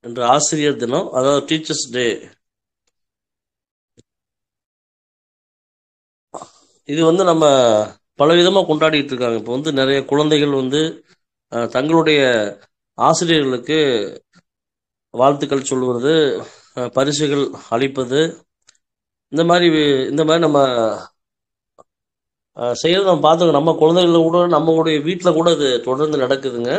இன்று ஆசிரியர் தினம், அதாவது டீச்சர்ஸ் டே. இது வந்து நம்ம பலவிதமாக கொண்டாடிட்டு இருக்காங்க. இப்போ வந்து நிறைய குழந்தைகள் வந்து தங்களுடைய ஆசிரியர்களுக்கு வாழ்த்துக்கள் சொல்வது, பரிசுகள் அளிப்பது, இந்த மாதிரி நம்ம செய்யறது நம்ம பார்த்துக்கோங்க. நம்ம குழந்தைகள கூட நம்மளுடைய வீட்டில் கூட இது தொடர்ந்து நடக்குதுங்க.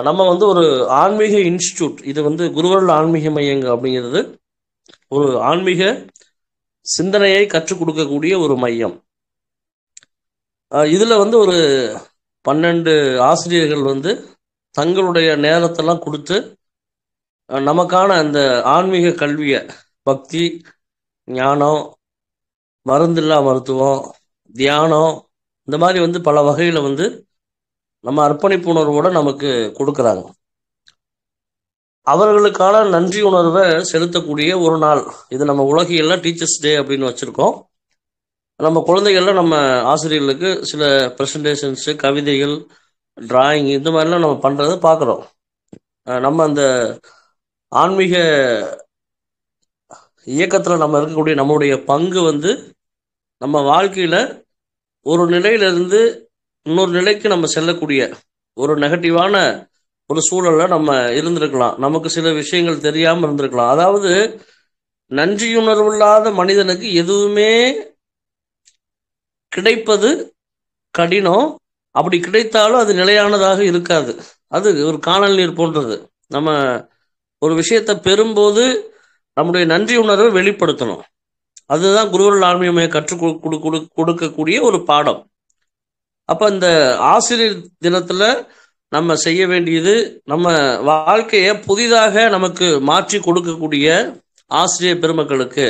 நம்ம வந்து ஒரு ஆன்மீக இன்ஸ்டியூட், இது வந்து குருவருள் ஆன்மீக மையங்க அப்படிங்கிறது ஒரு ஆன்மீக சிந்தனையை கற்றுக் கொடுக்கக்கூடிய ஒரு மையம். இதுல வந்து ஒரு 12 ஆசிரியர்கள் வந்து தங்களுடைய நேரத்தெல்லாம் கொடுத்து நமக்கான அந்த ஆன்மீக கல்வியை, பக்தி, ஞானம், மருந்தில்லா மருத்துவம், தியானம், இந்த மாதிரி வந்து பல வகையில் வந்து நம்ம அர்ப்பணிப்பு உணர்வோட நமக்கு கொடுக்குறாங்க. அவர்களுக்கான நன்றி உணர்வை செலுத்தக்கூடிய ஒரு நாள் இது. நம்ம உலகியெல்லாம் டீச்சர்ஸ் டே அப்படின்னு வச்சுருக்கோம். நம்ம குழந்தைகள்லாம் நம்ம ஆசிரியர்களுக்கு சில ப்ரெசன்டேஷன்ஸு, கவிதைகள், டிராயிங், இந்த மாதிரிலாம் நம்ம பண்ணுறதை பார்க்குறோம். நம்ம அந்த ஆன்மீக இயக்கத்தில் நம்ம இருக்கக்கூடிய நம்மளுடைய பங்கு வந்து நம்ம வாழ்க்கையில் ஒரு நிலையிலிருந்து இன்னொரு நிலைக்கு நம்ம செல்லக்கூடிய ஒரு நெகட்டிவான ஒரு சூழலில் நம்ம இருந்திருக்கலாம். நமக்கு சில விஷயங்கள் தெரியாமல் இருந்திருக்கலாம். அதாவது நன்றியுணர்வு இல்லாத மனிதனுக்கு எதுவுமே கிடைப்பது கடினம். அப்படி கிடைத்தாலும் அது நிலையானதாக இருக்காது. அது ஒரு காணல் நீர் போன்றது. நம்ம ஒரு விஷயத்தை பெறும்போது நம்முடைய நன்றி உணர்வை வெளிப்படுத்தணும். அதுதான் குருவருள் ஆன்மீக மையம் கற்றுக் கொடுக்கக்கூடிய ஒரு பாடம். அப்போ இந்த ஆசிரியர் தினத்தில் நம்ம செய்ய வேண்டியது, நம்ம வாழ்க்கையை புதிதாக நமக்கு மாற்றி கொடுக்கக்கூடிய ஆசிரியர் பெருமக்களுக்கு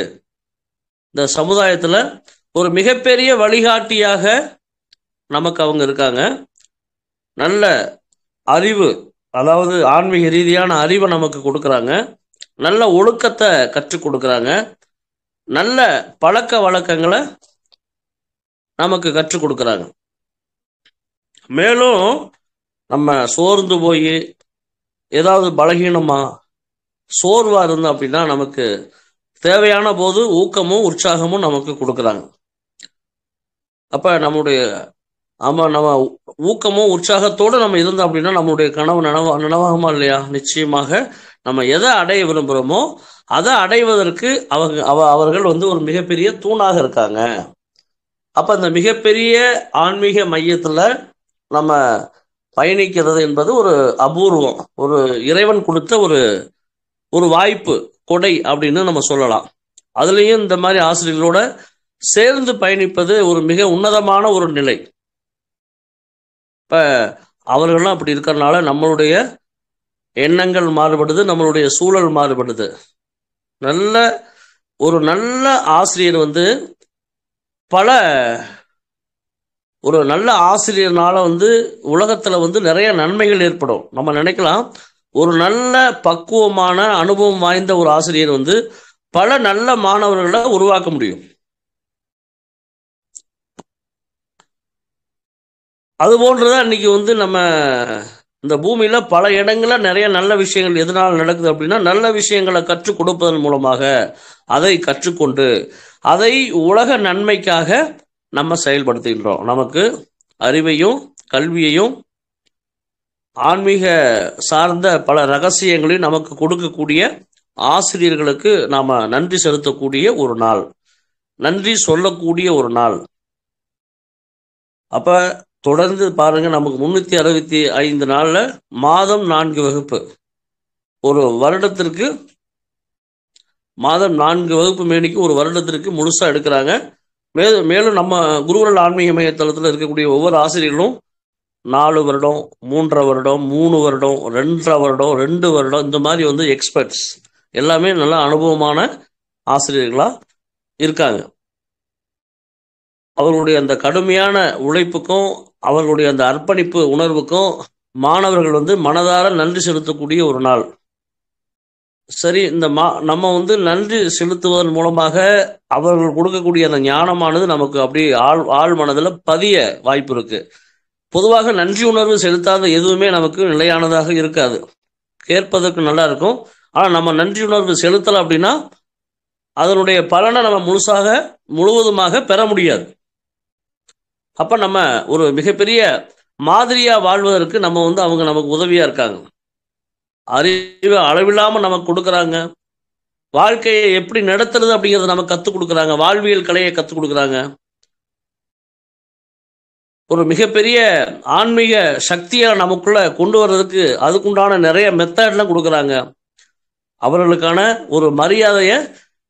இந்த சமுதாயத்தில் ஒரு மிகப்பெரிய வழிகாட்டியாக நமக்கு அவங்க இருக்காங்க. நல்ல அறிவு, அதாவது ஆன்மீக ரீதியான அறிவை நமக்கு கொடுக்குறாங்க. நல்ல ஒழுக்கத்தை கற்றுக் கொடுக்குறாங்க. நல்ல பழக்க வழக்கங்களை நமக்கு கற்றுக் கொடுக்குறாங்க. மேலும் நம்ம சோர்ந்து போய் ஏதாவது பலகீனமா சோர்வா இருந்தோம் அப்படின்னா நமக்கு தேவையான போது ஊக்கமும் உற்சாகமும் நமக்கு கொடுக்குறாங்க. அப்ப நம்ம ஊக்கமும் உற்சாகத்தோடு நம்ம இருந்தோம் அப்படின்னா நம்மளுடைய கனவு நனவாகுமா இல்லையா? நிச்சயமாக நம்ம எதை அடைய விரும்புகிறோமோ அதை அடைவதற்கு அவர்கள் வந்து ஒரு மிகப்பெரிய தூணாக இருக்காங்க. அப்ப அந்த மிகப்பெரிய ஆன்மீக மையத்துல நம்ம பயணிக்கிறது என்பது ஒரு அபூர்வம், ஒரு இறைவன் கொடுத்த ஒரு வாய்ப்பு, கொடை அப்படின்னு நம்ம சொல்லலாம். அதுலேயும் இந்த மாதிரி ஆசிரியர்களோட சேர்ந்து பயணிப்பது ஒரு மிக உன்னதமான ஒரு நிலை. இப்போ அவர்கள்லாம் அப்படி இருக்கிறனால நம்மளுடைய எண்ணங்கள் மாறுபடுது, நம்மளுடைய சூழல் மாறுபடுது. ஒரு நல்ல ஆசிரியர் வந்து ஒரு நல்ல ஆசிரியர்னால வந்து உலகத்தில் வந்து நிறைய நன்மைகள் ஏற்படும். நம்ம நினைக்கலாம், ஒரு நல்ல பக்குவமான அனுபவம் வாய்ந்த ஒரு ஆசிரியர் வந்து பல நல்ல மாணவர்களை உருவாக்க முடியும். அதுபோன்றுதான் இன்னைக்கு வந்து நம்ம இந்த பூமியில பல இடங்கள்ல நிறைய நல்ல விஷயங்கள் எதனால் நடக்குது அப்படின்னா, நல்ல விஷயங்களை கற்றுக் கொடுப்பதன் மூலமாக அதை கற்றுக்கொண்டு அதை உலக நன்மைக்காக நம்ம செயல்படுத்துகின்றோம். நமக்கு அறிவையும் கல்வியையும் ஆன்மீக சார்ந்த பல ரகசியங்களையும் நமக்கு கொடுக்கக்கூடிய ஆசிரியர்களுக்கு நாம நன்றி செலுத்தக்கூடிய ஒரு நாள், நன்றி சொல்லக்கூடிய ஒரு நாள். அப்ப தொடர்ந்து பாருங்க, நமக்கு 365 நாள்ல மாதம் 4 வகுப்பு, ஒரு வருடத்திற்கு மாதம் 4 வகுப்பு மேனிக்கு ஒரு வருடத்திற்கு முழுசா எடுக்கிறாங்க. மேலும் நம்ம குருவருள் ஆன்மீக மையத்தளத்தில் இருக்கக்கூடிய ஒவ்வொரு ஆசிரியர்களும் 4 வருடம், 3 வருடம், 3 வருடம், 2 வருடம், 2 வருடம், இந்த மாதிரி வந்து எக்ஸ்பர்ட்ஸ் எல்லாமே நல்ல அனுபவமான ஆசிரியர்களா இருக்காங்க. அவர்களுடைய அந்த கடுமையான உழைப்புக்கும் அவர்களுடைய அந்த அர்ப்பணிப்பு உணர்வுக்கும் மாணவர்கள் வந்து மனதார நன்றி செலுத்தக்கூடிய ஒரு நாள். சரி, நம்ம வந்து நன்றி செலுத்துவதன் மூலமாக அவர்கள் கொடுக்கக்கூடிய அந்த ஞானமானது நமக்கு அப்படி ஆழ் மனதில் பதிய வாய்ப்பு இருக்கு. பொதுவாக நன்றி உணர்வு செலுத்தாத எதுவுமே நமக்கு நிலையானதாக இருக்காது. கேட்பதற்கு நல்லா இருக்கும். ஆனால் நம்ம நன்றி உணர்வு செலுத்தலை அப்படின்னா அதனுடைய பலனை நம்ம முழுவதுமாக பெற முடியாது. அப்போ நம்ம ஒரு மிகப்பெரிய மாதிரியாக வாழ்வதற்கு நம்ம அவங்க நமக்கு உதவியாக இருக்காங்க. அறிவு அளவில்லாமல் நமக்கு கொடுக்குறாங்க. வாழ்க்கையை எப்படி நடத்துறது அப்படிங்கிறத நமக்கு கற்றுக் கொடுக்குறாங்க. வாழ்வியல் கலையை கற்றுக் கொடுக்குறாங்க. ஒரு மிகப்பெரிய ஆன்மீக சக்தியை நமக்குள்ள கொண்டு வர்றதுக்கு அதுக்குண்டான நிறைய மெத்தட்லாம் கொடுக்குறாங்க. அவர்களுக்கான ஒரு மரியாதையை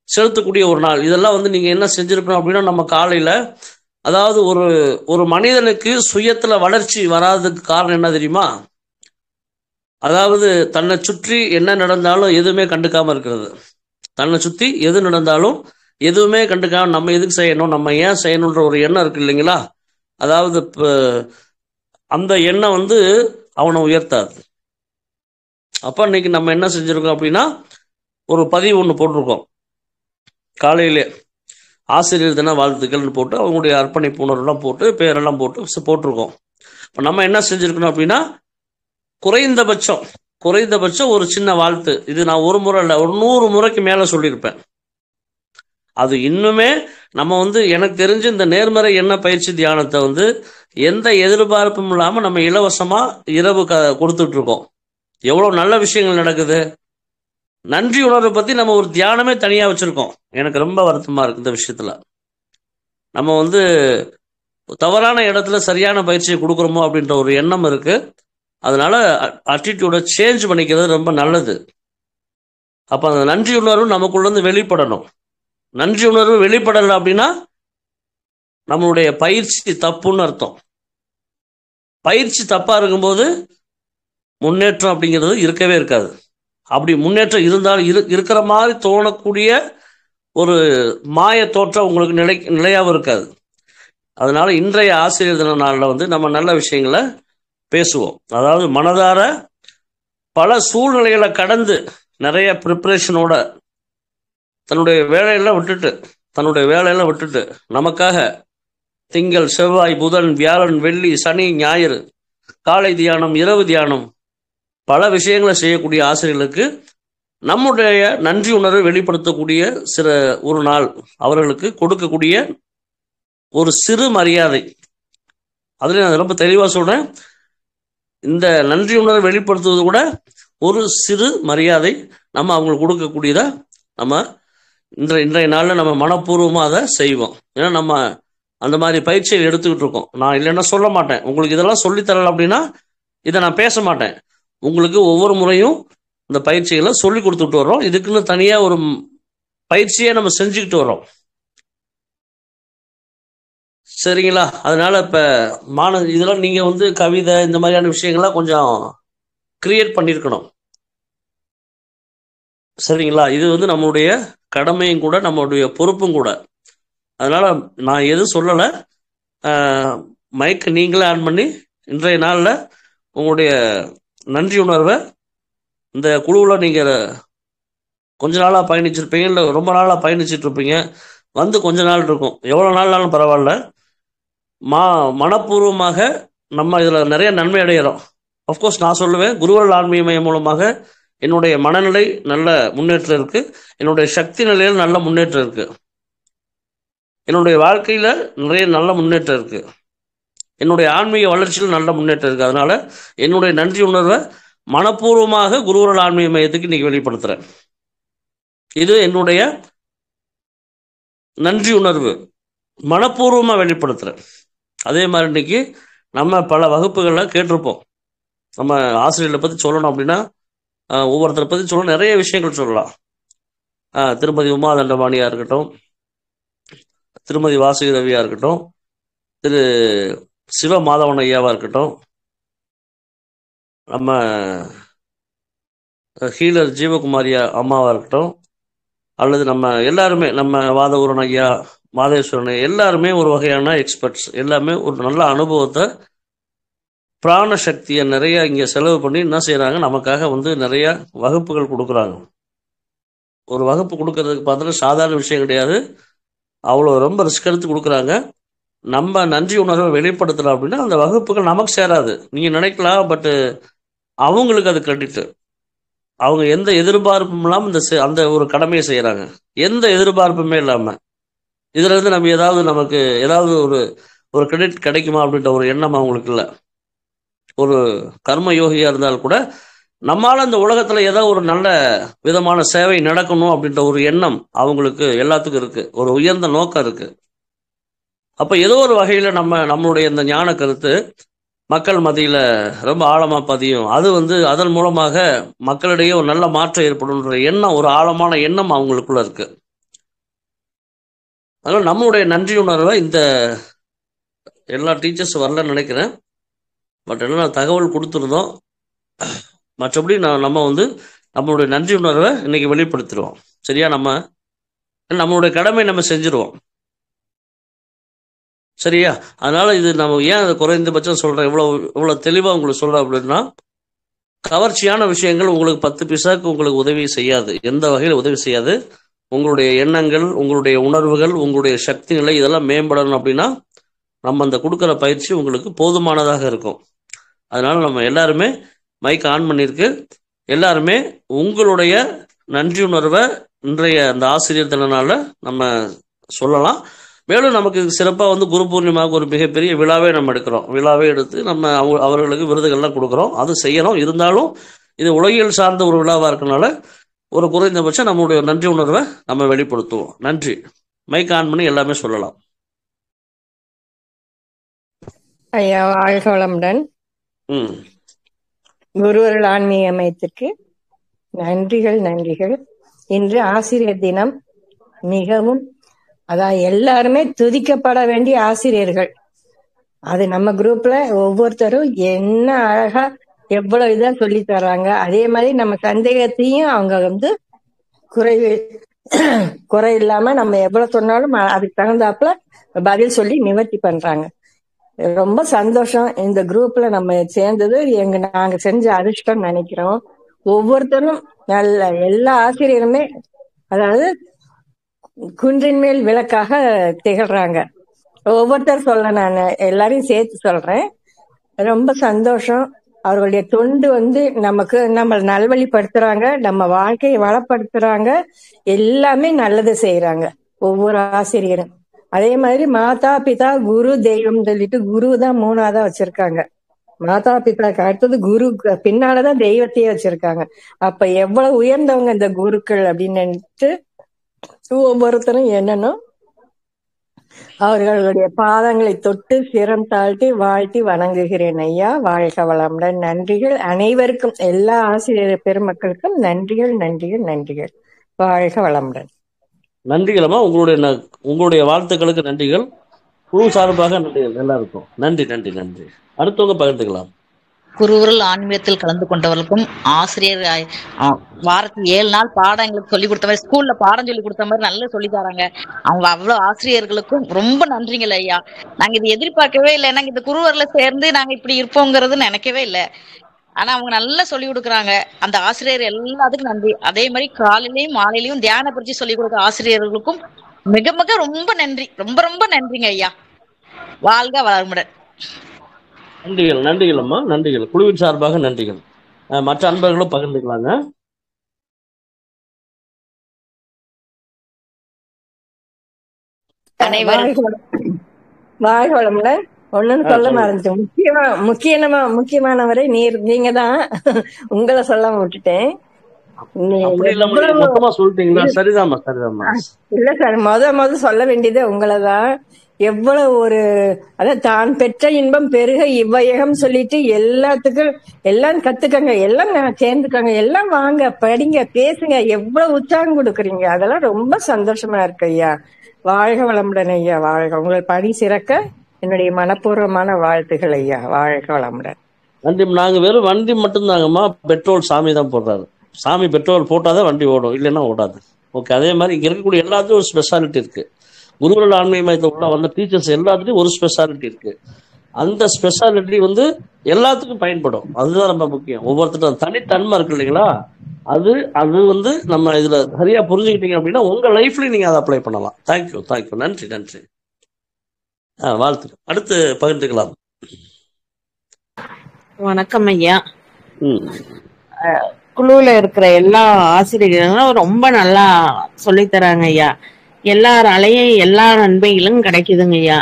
செலுத்தக்கூடிய ஒரு நாள். இதெல்லாம் நீங்கள் என்ன செஞ்சுருக்கணும் அப்படின்னா, நம்ம காலையில், அதாவது ஒரு மனிதனுக்கு சுயத்தில் வளர்ச்சி வராததுக்கு காரணம் என்ன தெரியுமா? அதாவது தன்னை சுற்றி என்ன நடந்தாலும் எதுவுமே கண்டுக்காமல் இருக்கிறது. தன்னை சுற்றி எது நடந்தாலும் எதுவுமே கண்டுக்காமல் நம்ம எதுக்கு செய்யணும், நம்ம ஏன் செய்யணுன்ற ஒரு எண்ணம் இருக்குது இல்லைங்களா? அதாவது அந்த எண்ணம் அவனை உயர்த்தாது. அப்போ இன்னைக்கு நம்ம என்ன செஞ்சுருக்கோம் அப்படின்னா, ஒரு பதிவு ஒன்று போட்டிருக்கோம். காலையிலே ஆசிரியர் தின வாழ்த்துக்கள்னு போட்டு அவங்களுடைய அர்ப்பணிப்பு உணர்வுலாம் போட்டு பேரெல்லாம் போட்டிருக்கோம். இப்போ நம்ம என்ன செஞ்சுருக்கணும் அப்படின்னா, குறைந்தபட்சம் ஒரு சின்ன வாழ்த்து. இது நான் ஒரு முறை இல்லை, ஒரு 100 முறைக்கு மேலே சொல்லியிருப்பேன். அது இன்னுமே நம்ம எனக்கு தெரிஞ்சு இந்த நேர்மறை எண்ண பயிற்சி தியானத்தை எந்த எதிர்பார்ப்பும் இல்லாமல் நம்ம இலவசமாக இரவு கொடுத்துட்டு இருக்கோம். எவ்வளோ நல்ல விஷயங்கள் நடக்குது. நன்றி உணர்வை பற்றி நம்ம ஒரு தியானமே தனியாக வச்சுருக்கோம். எனக்கு ரொம்ப வருத்தமாக இருக்குது இந்த விஷயத்தில். நம்ம தவறான இடத்துல சரியான பயிற்சியை கொடுக்குறோமோ அப்படின்ற ஒரு எண்ணம் இருக்குது. அதனால அட்டிடியூடை சேஞ்ச் பண்ணிக்கிறது ரொம்ப நல்லது. அப்போ அந்த நன்றி உணர்வு நமக்குள்ளேருந்து வெளிப்படணும். நன்றி உணர்வு வெளிப்படலை அப்படின்னா நம்மளுடைய பயிற்சி தப்புன்னு அர்த்தம். பயிற்சி தப்பாக இருக்கும்போது முன்னேற்றம் அப்படிங்கிறது இருக்கவே இருக்காது. அப்படி முன்னேற்றம் இருந்தாலும் இருக்கிற மாதிரி தோணக்கூடிய ஒரு மாய தோற்றம் உங்களுக்கு நிலையாகவும் இருக்காது. அதனால இன்றைய ஆசிரியர் தின நாளில் நம்ம நல்ல விஷயங்களை பேசுவோம். அதாவது மனதார பல சூழ்நிலைகளை கடந்து நிறைய ப்ரிப்பரேஷனோட தன்னுடைய வேலையெல்லாம் விட்டுட்டு நமக்காக திங்கள், செவ்வாய், புதன், வியாழன், வெள்ளி, சனி, ஞாயிறு காலை தியானம், இரவு தியானம் பல விஷயங்களை செய்யக்கூடிய ஆசிரியர்களுக்கு நம்முடைய நன்றி உணர்வை வெளிப்படுத்தக்கூடிய ஒரு நாள், அவர்களுக்கு கொடுக்கக்கூடிய ஒரு சிறு மரியாதை. அதில் நான் ரொம்ப தெளிவாக சொல்கிறேன், இந்த நன்றி உணர்வை வெளிப்படுத்துவது கூட ஒரு சிறு மரியாதை. நம்ம அவங்களுக்கு கொடுக்கக்கூடியதை நம்ம இன்றைய நாளில் நம்ம மனப்பூர்வமாக அதை செய்வோம். ஏன்னா நம்ம அந்த மாதிரி பயிற்சியை எடுத்துக்கிட்டு இருக்கோம். நான் இல்லைன்னா சொல்ல மாட்டேன். உங்களுக்கு இதெல்லாம் சொல்லித்தரல அப்படின்னா இதை நான் பேச மாட்டேன். உங்களுக்கு ஒவ்வொரு முறையும் இந்த பயிற்சிகளை சொல்லி கொடுத்துட்டு வர்றோம். இதுக்குன்னு தனியாக ஒரு பயிற்சியை நம்ம செஞ்சுக்கிட்டு வர்றோம். சரிங்களா? அதனால இப்போ இதெல்லாம் நீங்கள் கவிதை இந்த மாதிரியான விஷயங்கள்லாம் கொஞ்சம் கிரியேட் பண்ணியிருக்கணும். சரிங்களா? இது நம்மளுடைய கடமையும் கூட, நம்மளுடைய பொறுப்பும் கூட. அதனால நான் எதுவும் சொல்லலை. மைக்கு நீங்களே ஆன் பண்ணி இன்றைய நாளில் உங்களுடைய நன்றி உணர்வை இந்த குழுவில் நீங்கள் கொஞ்ச நாளாக பயணிச்சிருப்பீங்க, இல்லை ரொம்ப நாளாக பயணிச்சுட்டு இருப்பீங்க. கொஞ்ச நாள் இருக்கும், எவ்வளோ நாள்னாலும் பரவாயில்ல. மனப்பூர்வமாக நம்ம இதில் நிறைய நன்மை அடைகிறோம். அஃப்கோர்ஸ் நான் சொல்லுவேன், குருவர்கள் ஆன்மீக மையம் மூலமாக என்னுடைய மனநிலை நல்ல முன்னேற்றம் இருக்குது, என்னுடைய சக்தி நிலையில் நல்ல முன்னேற்றம் இருக்குது, என்னுடைய வாழ்க்கையில் நிறைய நல்ல முன்னேற்றம் இருக்குது, என்னுடைய ஆன்மீக வளர்ச்சியில் நல்ல முன்னேற்றம் இருக்குது. அதனால் என்னுடைய நன்றி உணர்வை மனப்பூர்வமாக குருவர்கள் ஆன்மீக மையத்துக்கு இன்றைக்கி வெளிப்படுத்துகிறேன். இது என்னுடைய நன்றி உணர்வு, மனப்பூர்வமாக வெளிப்படுத்துகிறேன். அதே மாதிரி இன்றைக்கி நம்ம பல வகுப்புகளில் கேட்டிருப்போம். நம்ம ஆசிரியர்களை பற்றி சொல்லணும் அப்படின்னா ஒவ்வொருத்தரை பற்றி சொல்லணும், நிறைய விஷயங்கள் சொல்லலாம். திருமதி உமாதண்டபாணியாக இருக்கட்டும், திருமதி வாசுகி ரவியாக இருக்கட்டும், திரு சிவ மாதவன் ஐயாவாக இருக்கட்டும், நம்ம ஹீலர் ஜீவகுமாரியா அம்மாவாக இருக்கட்டும், அல்லது நம்ம எல்லாருமே, நம்ம வாதவூரன் ஐயா, மாதேஸ்வரன், எல்லாருமே ஒரு வகையான எக்ஸ்பர்ட்ஸ். எல்லாமே ஒரு நல்ல அனுபவத்தை, பிராண சக்தியை நிறைய இங்கே செலவு பண்ணி என்ன செய்கிறாங்க, நமக்காக நிறைய வகுப்புகள் கொடுக்குறாங்க. ஒரு வகுப்பு கொடுக்கறதுக்கு பார்த்தோன்னா சாதாரண விஷயம் கிடையாது. அவ்வளோ ரொம்ப ரிஸ்க் எடுத்து கொடுக்குறாங்க. நம்ம நன்றி உணர்வை வெளிப்படுத்தலாம் அப்படின்னா அந்த வகுப்புகள் நமக்கு சேராது, நீங்கள் நினைக்கலாம். பட்டு அவங்களுக்கு அது கிரெடிட்டு. அவங்க எந்த எதிர்பார்ப்பும் இல்லாமல் அந்த ஒரு கடமையை செய்கிறாங்க, எந்த எதிர்பார்ப்புமே இல்லாமல். இதுல இருந்து நம்ம நமக்கு ஏதாவது ஒரு ஒரு கிரெடிட் கிடைக்குமா அப்படின்ற ஒரு எண்ணம் அவங்களுக்கு இல்லை. ஒரு கர்ம யோகியா இருந்தால் கூட நம்மளால இந்த உலகத்துல ஏதோ ஒரு நல்ல விதமான சேவை நடக்கணும் அப்படின்ற ஒரு எண்ணம் அவங்களுக்கு எல்லாத்துக்கும் இருக்கு, ஒரு உயர்ந்த நோக்கம் இருக்கு. அப்ப ஏதோ ஒரு வகையில நம்மளுடைய இந்த ஞான கருத்து மக்கள் மத்தியில ரொம்ப ஆழமா பதியும். அது அதன் மூலமாக மக்களிடையே ஒரு நல்ல மாற்றம் ஏற்படும்ன்ற எண்ணம், ஒரு ஆழமான எண்ணம் அவங்களுக்குள்ள இருக்கு. அதனால நம்மளுடைய நன்றி உணர்வை இந்த எல்லா டீச்சர்ஸ் வரலன்னு நினைக்கிறேன், பட் எல்லாம் தகவல் கொடுத்துருந்தோம். மற்றபடி நம்ம நம்மளுடைய நன்றி உணர்வை இன்னைக்கு வெளிப்படுத்திடுவோம். சரியா? நம்மளுடைய கடமை நம்ம செஞ்சிருவோம். சரியா? அதனால இது நம்ம ஏன் அதை குறைந்தபட்சம் சொல்றேன், இவ்வளவு தெளிவா உங்களுக்கு சொல்றேன் அப்படின்னா, கவர்ச்சியான விஷயங்கள் உங்களுக்கு 10 பைசாக்கு உங்களுக்கு உதவி செய்யாது, எந்த வகையில் உதவி செய்யாது. உங்களுடைய எண்ணங்கள், உங்களுடைய உணர்வுகள், உங்களுடைய சக்தி நிலை இதெல்லாம் மேம்படணும் அப்படின்னா நம்ம அந்த கொடுக்குற பயிற்சி உங்களுக்கு போதுமானதாக இருக்கும். அதனால நம்ம எல்லாருமே மைக் ஆன் பண்ணியிருக்கு, எல்லாருமே உங்களுடைய நன்றி உணர்வை இன்றைய அந்த ஆசிரியர் தினனால நம்ம சொல்லலாம். மேலும் நமக்கு சிறப்பாக குரு பூர்ணிமாவுக்கு ஒரு மிகப்பெரிய விழாவே நம்ம எடுக்கிறோம். விழாவே எடுத்து நம்ம அவர்களுக்கு விருதுகள்லாம் கொடுக்குறோம். அது செய்யணும். இருந்தாலும் இது உலகியல் சார்ந்த ஒரு விழாவாக இருக்கனால ஒரு குறைந்தபட்சம் நம்மளுடைய நன்றி உணர்வை நம்ம வெளிப்படுத்துவோம். நன்றி. மைக் ஆன் பண்ணி எல்லாமே சொல்லலாம். ஐயா வாழ்க வளமுடன். குருவருள் ஆன்மீக மையத்திற்கு நன்றிகள் நன்றிகள். இன்று ஆசிரியர் தினம். மிகவும் எல்லாருமே துதிக்கப்பட வேண்டிய ஆசிரியர்கள். அது நம்ம குரூப்ல ஒவ்வொருத்தரும் என்ன அழகா எவ்வளவு இதா சொல்லி தர்றாங்க. அதே மாதிரி நம்ம சந்தேகத்தையும் அவங்க குறை இல்லாம நம்ம எவ்வளவு சொன்னாலும் அதுக்கு தகுந்தாப்புல பதில் சொல்லி நிவர்த்தி பண்றாங்க. ரொம்ப சந்தோஷம். இந்த குரூப்ல நம்ம சேர்ந்தது நாங்க செஞ்ச அதிர்ஷ்டம் நினைக்கிறோம். ஒவ்வொருத்தரும் எல்லா ஆசிரியருமே குன்றின் மேல் விளக்காக திகழ்றாங்க. ஒவ்வொருத்தர் சொல்ல நான் எல்லாரையும் சேர்த்து சொல்றேன். ரொம்ப சந்தோஷம். அவர்களுடைய தொண்டு நம்ம நல்வழிப்படுத்துறாங்க, நம்ம வாழ்க்கையை வளப்படுத்துறாங்க, எல்லாமே நல்லது செய்யறாங்க ஒவ்வொரு ஆசிரியரும். அதே மாதிரி மாதா பிதா குரு தெய்வம் சொல்லிட்டு குரு தான் 3ஆவதா வச்சிருக்காங்க. மாதா பிதாக்கு அடுத்தது குரு, பின்னாலதான் தெய்வத்தையே வச்சிருக்காங்க. அப்ப எவ்வளவு உயர்ந்தவங்க இந்த குருக்கள் அப்படின்னு ஒவ்வொருத்தரும் என்னன்னு அவர்களுடைய பாதங்களை தொட்டு சிரம் தாழ்த்தி வாழ்த்தி வணங்குகிறேன். ஐயா வாழ்க வளமுடன். நன்றிகள் அனைவருக்கும், எல்லா ஆசிரியர் பெருமக்களுக்கும் நன்றிகள் நன்றிகள் நன்றிகள். வாழ்க வளமுடன். நன்றிகளம்மா. உங்களுடைய வாழ்த்துக்களுக்கு நன்றிகள். குழு சார்பாக நன்றிகள் எல்லாருக்கும். நன்றி நன்றி நன்றி. அடுத்தவங்க பகிர்ந்துக்கலாம். குருவருள் ஆன்மீகத்தில் கலந்து கொண்டவர்களுக்கும், ஆசிரியர் வாரத்துக்கு 7 நாள் பாடம் எங்களுக்கு சொல்லி கொடுத்த மாதிரி, ஸ்கூல்ல பாடம் சொல்லி கொடுத்த மாதிரி நல்லா சொல்லி தராங்க. அவங்க அவ்வளவு ஆசிரியர்களுக்கும் ரொம்ப நன்றிங்கள் ஐயா. நாங்க இது எதிர்பார்க்கவே இல்லை. நாங்க இந்த குருவருள சேர்ந்து நாங்க இப்படி இருப்போங்கிறது நினைக்கவே இல்லை. ஆனா அவங்க நல்லா சொல்லி கொடுக்குறாங்க. அந்த ஆசிரியர் எல்லாத்துக்கும் நன்றி. அதே மாதிரி காலையிலயும் மாலையிலயும் தியான பயிற்சி சொல்லி கொடுக்க ஆசிரியர்களுக்கும் மிக மிக ரொம்ப நன்றி. ரொம்ப ரொம்ப நன்றிங்க ஐயா. வாழ்க வளமுடன். நன்றிகள் நன்றிகள் அம்மா, நன்றிகள். குழுவின் சார்பாக நன்றிகள். மற்ற அன்பர்களும் பகிர்ந்துக்கலாங்க. வாழ்க வளமுடன். ஒண்ணுன்னு சொல்ல மறந்துட்டேன். முக்கியமானவரை நீங்க தான். உங்களை சொல்லாம விட்டுட்டேன். இல்ல சார், முத சொல்ல வேண்டியது உங்களைதான். எவ்வளவு ஒரு தான் பெற்ற இன்பம் பெருக இவ்வையகம் சொல்லிட்டு எல்லாத்துக்கும் எல்லாம் கத்துக்கங்க, எல்லாம் சேர்ந்துக்கங்க, எல்லாம் வாங்க, படிங்க, பேசுங்க, எவ்வளவு உற்சாகம் கொடுக்குறீங்க. அதெல்லாம் ரொம்ப சந்தோஷமா இருக்கு ஐயா. வாழ்க வளமுடன் ஐயா. வாழ்க. உங்கள் பணி சிறக்க என்னுடைய மனப்பூர்வமான வாழ்த்துகள் ஐயா. வாழ்க வளமுடன். நன்றி. நாங்க வெறும் வண்டி மட்டும்தாங்கம்மா. பெட்ரோல் சாமி தான் போடுறாரு. சாமி பெட்ரோல் போட்டாதான் வண்டி ஓடும், இல்லைன்னா ஓடாது. ஓகே. அதே மாதிரி இங்க இருக்கக்கூடிய எல்லாத்துக்கும் ஒரு ஸ்பெஷாலிட்டி இருக்கு. குருவருள் ஆன்மீக மையத்தில் உள்ள வந்த டீச்சர்ஸ் எல்லாத்துக்கும் ஒரு ஸ்பெஷாலிட்டி இருக்கு. அந்த ஸ்பெஷாலிட்டி எல்லாத்துக்கும் பயன்படும். அதுதான் ரொம்ப முக்கியம். ஒவ்வொருத்தரும் தனித்தன்மை இருக்கு இல்லைங்களா? அது நம்ம இதுல சரியா புரிஞ்சுக்கிட்டீங்க அப்படின்னா உங்க லைஃப்லயும் நீங்க அதை அப்ளை பண்ணலாம். Thank you thank you. நன்றி நன்றி. வாழ்த்துக்கள். அடுத்து பகிர்ந்துக்கலாம். வணக்கம் ஐயா. குழுல இருக்கிற எல்லா ஆசிரியர்களும் ரொம்ப நல்லா சொல்லித் தராங்க ஐயா. எல்லாராலையும் எல்லா நன்மைகளும் கிடைக்குதுங்க ஐயா.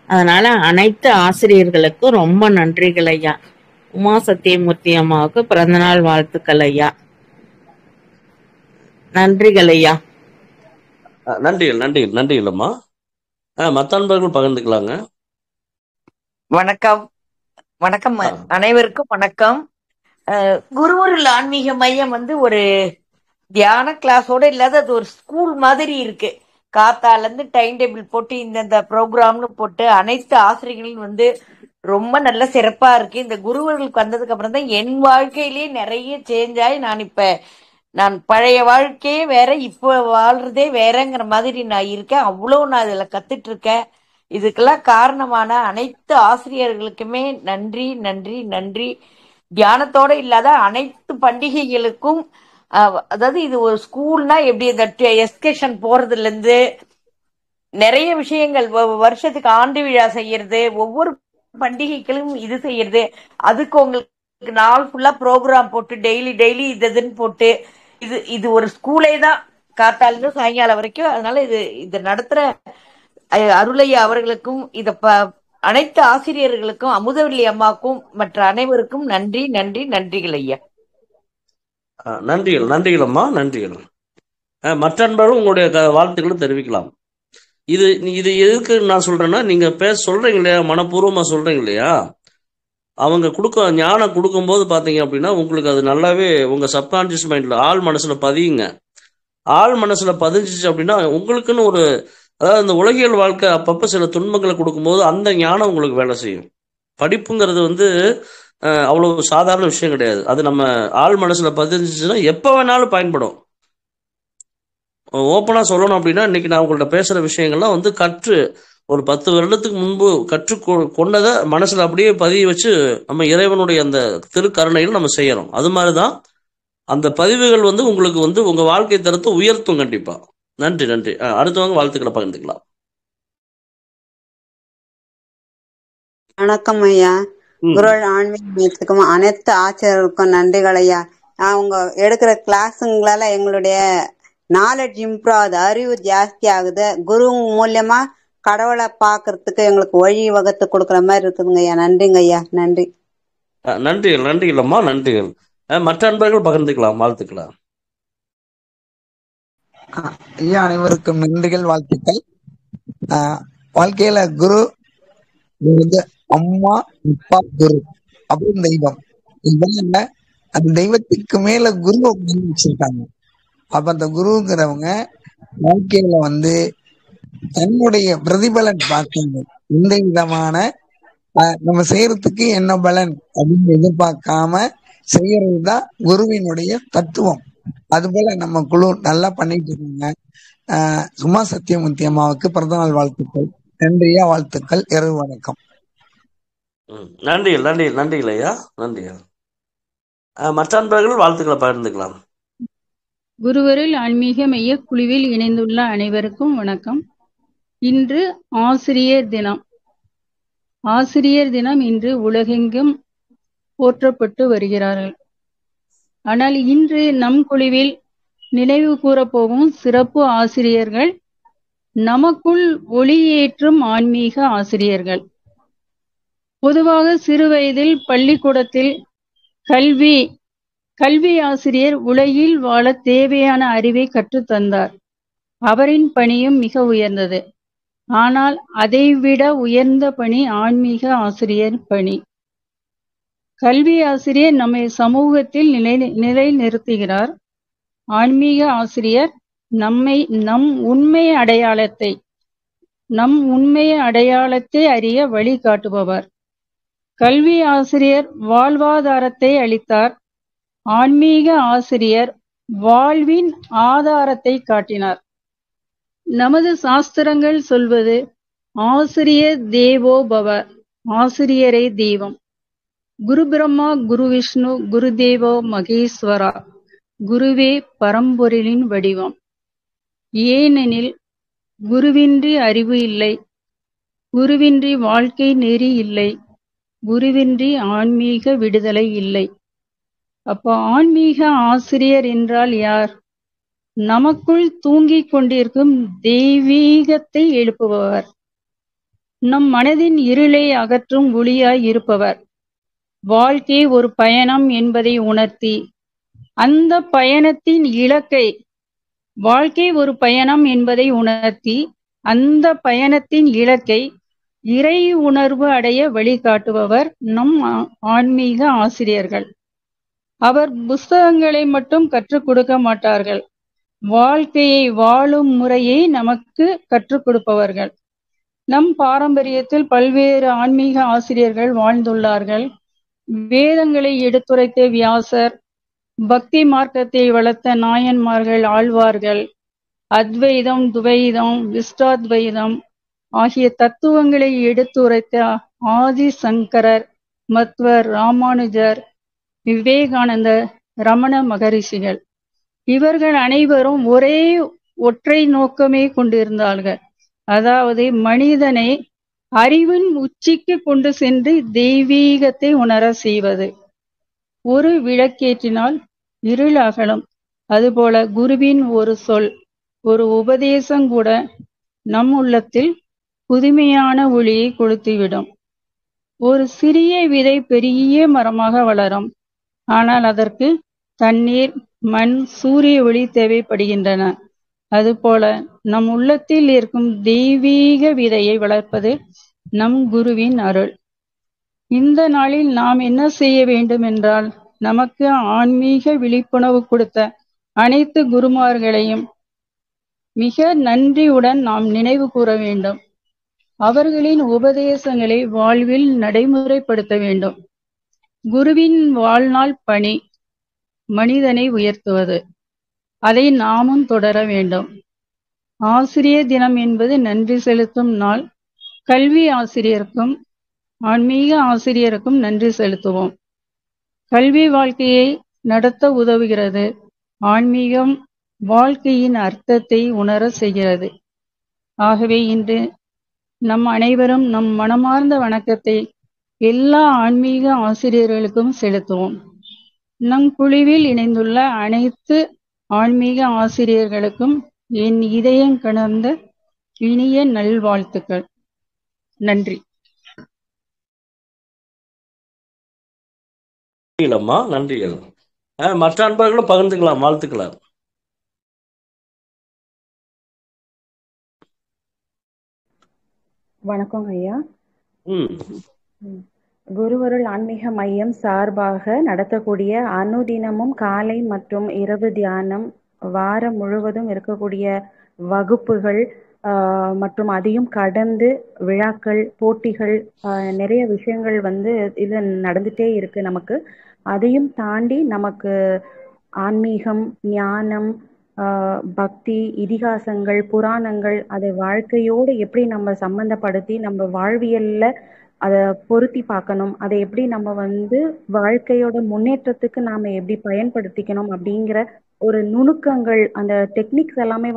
அதனால அனைத்து ஆசிரியர்களுக்கும் ரொம்ப நன்றிகள் ஐயா. உமா சத்தியமூர்த்தி அம்மாவுக்கு பிறந்தநாள் வாழ்த்துக்கள் ஐயா. நன்றிகள் ஐயா. நன்றிகள் நன்றிகள் அம்மா. மற்ற அன்பர்கள் பகிர்ந்துக்கலாங்க. வணக்கம். வணக்கம் அனைவருக்கும் வணக்கம். குருவருள் ஆன்மீக மையம் ஒரு தியான கிளாஸோட இல்லாத அது ஒரு ஸ்கூல் மாதிரி இருக்கு. காத்தால இருந்து டைம் டேபிள் போட்டு இந்த ப்ரோக்ராம்னு போட்டு அனைத்து ஆசிரியர்களும் ரொம்ப நல்ல சிறப்பா இருக்கு. இந்த குருவர்களுக்கு வந்ததுக்கு அப்புறம் தான் என் வாழ்க்கையிலேயே நிறைய சேஞ்ச் ஆகி நான் பழைய வாழ்க்கையே வேற, இப்ப வாழ்றதே வேறங்கிற மாதிரி நான் இருக்கேன். அவ்வளோ நான் இதுல கத்துட்டு இருக்கேன். இதுக்கெல்லாம் காரணமான அனைத்து ஆசிரியர்களுக்குமே நன்றி நன்றி நன்றி. தியானத்தோட இல்லாத அனைத்து பண்டிகைகளுக்கும், அதாவது இது ஒரு ஸ்கூல்னா எப்படி இந்த எஸ்கேஷன் போறதுல இருந்து நிறைய விஷயங்கள், வருஷத்துக்கு ஆண்டு விழா செய்யறது, ஒவ்வொரு பண்டிகைகளும் இது செய்யறது, அதுக்கு உங்களுக்கு நாள் ஃபுல்லா ப்ரோக்ராம் போட்டு டெய்லி டெய்லி இதுன்னு போட்டு இது ஒரு ஸ்கூலே தான் காத்தால இருந்து சாயங்காலம் வரைக்கும். அதனால இது நடத்துற அருளையா அவர்களுக்கும் அனைத்து ஆசிரியர்களுக்கும் அமுதவல்லி அம்மாவுக்கும் மற்ற அனைவருக்கும் நன்றி நன்றி நன்றிகள் ஐயா. நன்றிகள் அம்மா, நன்றிகள். மற்ற அன்பர்களும் உங்களுடைய வாழ்த்துக்களை தெரிவிக்கலாம். இது எதுக்கு நான் சொல்றேன்னா, நீங்க சொல்றீங்க இல்லையா, மனப்பூர்வமா சொல்றீங்க இல்லையா, அவங்க ஞானம் கொடுக்கும்போது பாத்தீங்க அப்படின்னா உங்களுக்கு அது நல்லாவே உங்க சப்கான்சியஸ் மைண்ட்ல ஆள் மனசுல பதியுங்க. ஆள் மனசுல பதிஞ்சிச்சு அப்படின்னா உங்களுக்குன்னு அதாவது அந்த உலகியல் வாழ்க்கை அப்பப்ப சில துன்பங்களை கொடுக்கும்போது அந்த ஞானம் உங்களுக்கு வேலை செய்யும். படிப்புங்கிறது அவ்வளவு சாதாரண விஷயம் கிடையாது. அது நம்ம ஆள் மனசுல பதிஞ்சிச்சுன்னா எப்ப வேணாலும் பயன்படும். ஓப்பனா சொல்லணும் அப்படின்னா, இன்னைக்கு நான் உங்கள்ட்ட பேசுற விஷயங்கள்லாம் கற்று ஒரு 10 வருடத்துக்கு முன்பு கற்று கொண்டதை மனசுல அப்படியே பதிய வச்சு நம்ம இறைவனுடைய அந்த திருக்கருணையில் நம்ம செய்யறோம். அது மாதிரிதான் அந்த பதிவுகள் உங்களுக்கு உங்க வாழ்க்கை தரத்தை உயர்த்தும் கண்டிப்பா. நன்றி நன்றி. அடுத்தவங்க வாழ்த்துக்களை பகிர்ந்துக்கலாம். வணக்கம் ஐயா. குருவருள் ஆன்மீக மையத்துக்கும் அனைத்து ஆசிரியர்களுக்கும் நன்றிகள் ஐயா. அவங்க எடுக்கிற கிளாஸுங்களால எங்களுடைய நாலேஜ் இம்ப்ரூவ் ஆகுது, அறிவு ஜாஸ்தி ஆகுது. குரு மூலியமா கடவுளை பாக்குறதுக்கு எங்களுக்கு வழி வகுத்து கொடுக்குற மாதிரி இருக்குதுங்க ஐயா. நன்றிங்க ஐயா. நன்றி. நன்றிகள் அம்மா, நன்றிகள். மற்ற அன்பர்கள் பகிர்ந்துக்கலாம், வாழ்த்துக்கலாம். ஐயா அனைவருக்கும் நன்றிகள், வாழ்த்துக்கள். வாழ்க்கையில குரு அம்மா அப்பா குரு அப்படின்னு தெய்வம் இல்ல, அந்த தெய்வத்துக்கு மேல குரு அப்படின்னு வச்சிருக்காங்க. அப்ப அந்த குருங்கிறவங்க வாழ்க்கையில தன்னுடைய பிரதிபலன் பார்க்கணும். எந்த விதமான நம்ம செய்யறதுக்கு என்ன பலன் அப்படின்னு எதிர்பார்க்காம செய்யறதுதான் குருவினுடைய தத்துவம். அது போல நம்ம குழு நல்லா பண்ணிட்டு இருக்காங்க. சும்மா சத்தியமூர்த்தி அம்மாவுக்கு பிறந்தநாள் வாழ்த்துக்கள். நன்றியா, வாழ்த்துக்கள். இரவு வணக்கம். நன்றிகள் ஐயா, நன்றிகள். மற்ற அன்பர்கள் வாழ்த்துக்களை பகிர்ந்துக்கலாம். குருவருள் ஆன்மீக மைய குழுவில் இணைந்துள்ள அனைவருக்கும் வணக்கம். இன்று ஆசிரியர் தினம். ஆசிரியர் தினம் இன்று உலகெங்கும் போற்றப்பட்டு வருகிறார்கள். ஆனால் இன்று நம் குழுவில் நினைவு கூறப்போகும் சிறப்பு ஆசிரியர்கள் நமக்குள் ஒளியேற்றும் ஆன்மீக ஆசிரியர்கள். பொதுவாக சிறு வயதில் பள்ளிக்கூடத்தில் கல்வி ஆசிரியர் உலகில் வாழ தேவையான அறிவை கற்றுத்தந்தார். அவரின் பணியும் மிக உயர்ந்தது. ஆனால் அதைவிட உயர்ந்த பணி ஆன்மீக ஆசிரியர் பணி. கல்வி ஆசிரியர் நம்மை சமூகத்தில் நிலைநிறுத்துகிறார். ஆன்மீக ஆசிரியர் நம் உண்மை அடையாளத்தை அறிய வழிகாட்டுபவர். கல்வி ஆசிரியர் வாழ்வாதாரத்தை அளித்தார். ஆன்மீக ஆசிரியர் வாழ்வின் ஆதாரத்தை காட்டினார். நமது சாஸ்திரங்கள் சொல்வது ஆசிரியர் தேவோ பவ, ஆசிரியரே தெய்வம். குரு பிரம்மா குரு விஷ்ணு குரு தேவோ மகேஸ்வரா, குருவே பரம்பொருளின் வடிவம். ஏனெனில் குருவின்றி அறிவு இல்லை, குருவின்றி வாழ்க்கை நெறி இல்லை, குருவின்றி ஆன்மீக விடுதலை இல்லை. அப்போ ஆன்மீக ஆசிரியர் என்றால் யார்? நமக்குள் தூங்கிக் கொண்டிருக்கும் தெய்வீகத்தை எழுப்புபவர், நம் மனதின் இருளை அகற்றும் ஒளியாய் இருப்பவர், வாழ்க்கை ஒரு பயணம் என்பதை உணர்த்தி அந்த பயணத்தின் இலக்கை வாழ்க்கை ஒரு பயணம் என்பதை உணர்த்தி அந்த பயணத்தின் இலக்கை இறை உணர்வு அடைய வழிகாட்டுபவர் நம் ஆன்மீக ஆசிரியர்கள். அவர் புஸ்தகங்களை மட்டும் கற்றுக் கொடுக்க மாட்டார்கள், வாழ்க்கையை வாழும் முறையை நமக்கு கற்றுக் கொடுப்பவர்கள். நம் பாரம்பரியத்தில் பல்வேறு ஆன்மீக ஆசிரியர்கள் வாழ்ந்துள்ளார்கள். வேதங்களை எடுத்துரைத்த வியாசர், பக்தி மார்க்கத்தை வளர்த்த நாயன்மார்கள், ஆழ்வார்கள், அத்வைதம், துவைதம், விசிஷ்டாத்வைதம் ஆகிய தத்துவங்களை எடுத்துரைத்த ஆதிசங்கரர், மத்வர், ராமானுஜர், விவேகானந்தர், ரமண மகரிஷிகள், இவர்கள் அனைவரும் ஒரே ஒற்றை நோக்கமே கொண்டிருந்தார்கள். அதாவது மனிதனை அறிவின் உச்சிக்கு கொண்டு சென்று தெய்வீகத்தை உணர செய்வது. ஒரு விளக்கேற்றினால் இருள் அகலும். அதுபோல குருவின் ஒரு சொல், ஒரு உபதேசம் கூட நம் உள்ளத்தில் புதுமையான ஒளியை கொளுத்திவிடும். ஒரு சிறிய விதை பெரிய மரமாக வளரும். ஆனால் அதற்கு தண்ணீர், மண், சூரிய ஒளி தேவைப்படுகின்றன. அதுபோல நம் உள்ளத்தில் இருக்கும் தெய்வீக விதையை வளர்ப்பது நம் குருவின் அருள். இந்த நாளில் நாம் என்ன செய்ய வேண்டும் என்றால், நமக்கு ஆன்மீக விழிப்புணர்வு கொடுத்த அனைத்து குருமார்களையும் மிக நன்றியுடன் நாம் நினைவு கூற வேண்டும். அவர்களின் உபதேசங்களை வாழ்வில் நடைமுறைப்படுத்த வேண்டும். குருவின் வாழ்நாள் பணி மனிதனை உயர்த்துவது. அதை நாமும் தொடர வேண்டும். ஆசிரியர் தினம் என்பது நன்றி செலுத்தும் நாள். கல்வி ஆசிரியருக்கும் ஆன்மீக ஆசிரியருக்கும் நன்றி செலுத்துவோம். கல்வி வாழ்க்கையை நடத்த உதவுகிறது. ஆன்மீகம் வாழ்க்கையின் அர்த்தத்தை உணர செய்கிறது. ஆகவே இன்று நம் அனைவரும் நம் மனமார்ந்த வணக்கத்தை எல்லா ஆன்மீக ஆசிரியர்களுக்கும் செலுத்துவோம். நம் குழுவில் இணைந்துள்ள அனைத்து ஆன்மீக ஆசிரியர்களுக்கும் என் இதயம் கலந்த இனிய நல்வாழ்த்துக்கள். நன்றி. நன்றிகளம்மா, நன்றிகள். மற்ற அன்பர்களும் பகிர்ந்துக்கலாம், வாழ்த்துக்கலாம். வணக்கம் ஐயா. குருவருள் ஆன்மீக மையம் சார்பாக நடத்தக்கூடிய அனுதினமும் காலை மற்றும் இரவு தியானம், வாரம் முழுவதும் இருக்கக்கூடிய வகுப்புகள் மற்றும் அதையும் கடந்து விழாக்கள், போட்டிகள், நிறைய விஷயங்கள் இது நடந்துட்டே இருக்கு நமக்கு. அதையும் தாண்டி நமக்கு ஆன்மீகம், ஞானம், பக்தி, இதிகாசங்கள், புராணங்கள், அதை வாழ்க்கையோடு எப்படி நம்ம சம்பந்தப்படுத்தி நம்ம வாழ்வியல்ல அதை பொருத்தி பார்க்கணும், அதை எப்படி நம்ம வாழ்க்கையோட முன்னேற்றத்துக்கு நாம எப்படி பயன்படுத்திக்கணும் அப்படிங்கிற ஒரு நுணுக்கங்கள், அந்த டெக்னிக்ஸ் எல்லாமே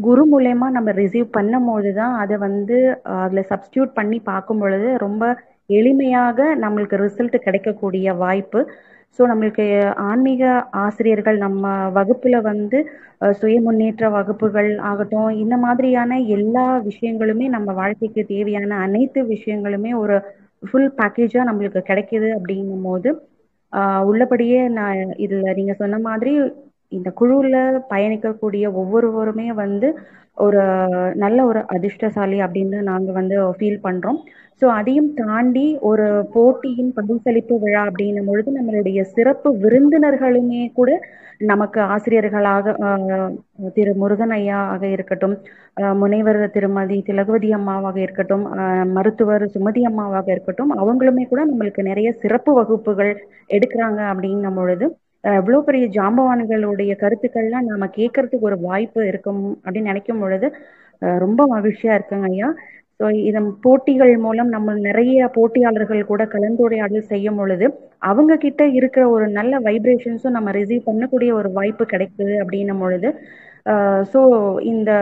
குரு மூலயமா நம்ம ரிசீவ் பண்ணும் போதுதான் அதை அதுல சப்ஸ்டியூட் பண்ணி பார்க்கும் பொழுது ரொம்ப எளிமையாக நம்மளுக்கு ரிசல்ட் கிடைக்கக்கூடிய வாய்ப்பு. ஸோ நம்மளுக்கு ஆன்மீக ஆசிரியர்கள் நம்ம வகுப்புல சுய முன்னேற்ற வகுப்புகள் ஆகட்டும், இந்த மாதிரியான எல்லா விஷயங்களுமே நம்ம வாழ்க்கைக்கு தேவையான அனைத்து விஷயங்களுமே ஒரு ஃபுல் பேக்கேஜா நம்மளுக்கு கிடைக்குது. அப்படிங்கும் போது உள்ளபடியே நான் இதுல நீங்க சொன்ன மாதிரி இந்த குழுல பயணிக்கக்கூடிய ஒவ்வொருவருமே ஒரு நல்ல ஒரு அதிர்ஷ்டசாலி அப்படின்னு நாங்க ஃபீல் பண்றோம். ஸோ அதையும் தாண்டி ஒரு போட்டியின் பரிசளிப்பு விழா அப்படின்னும் பொழுது நம்மளுடைய சிறப்பு விருந்தினர்களுமே கூட நமக்கு ஆசிரியர்களாக திரு முருகன் ஐயா ஆக இருக்கட்டும், முனைவர் திருமதி திலகவதி அம்மாவாக இருக்கட்டும், மருத்துவர் சுமதி அம்மாவாக இருக்கட்டும், அவங்களுமே கூட நம்மளுக்கு நிறைய சிறப்பு வகுப்புகள் எடுக்கிறாங்க அப்படின்னும் பொழுது எவ்வளோ பெரிய ஜாம்பவான்களுடைய கருத்துக்கள்லாம் நாம கேட்கறதுக்கு ஒரு வாய்ப்பு இருக்கும் அப்படின்னு நினைக்கும் பொழுது ரொம்ப மகிழ்ச்சியா இருக்குங்க ஐயா. ஸோ இதன் போட்டிகள் மூலம் நம்ம நிறைய போட்டியாளர்கள் கூட கலந்துரையாடல் செய்யும் பொழுது அவங்க கிட்ட இருக்கிற ஒரு நல்ல வைப்ரேஷன்ஸும் நம்ம ரிசீவ் பண்ணக்கூடிய ஒரு வாய்ப்பு கிடைக்குது அப்படின்னும் பொழுது ஸோ இந்த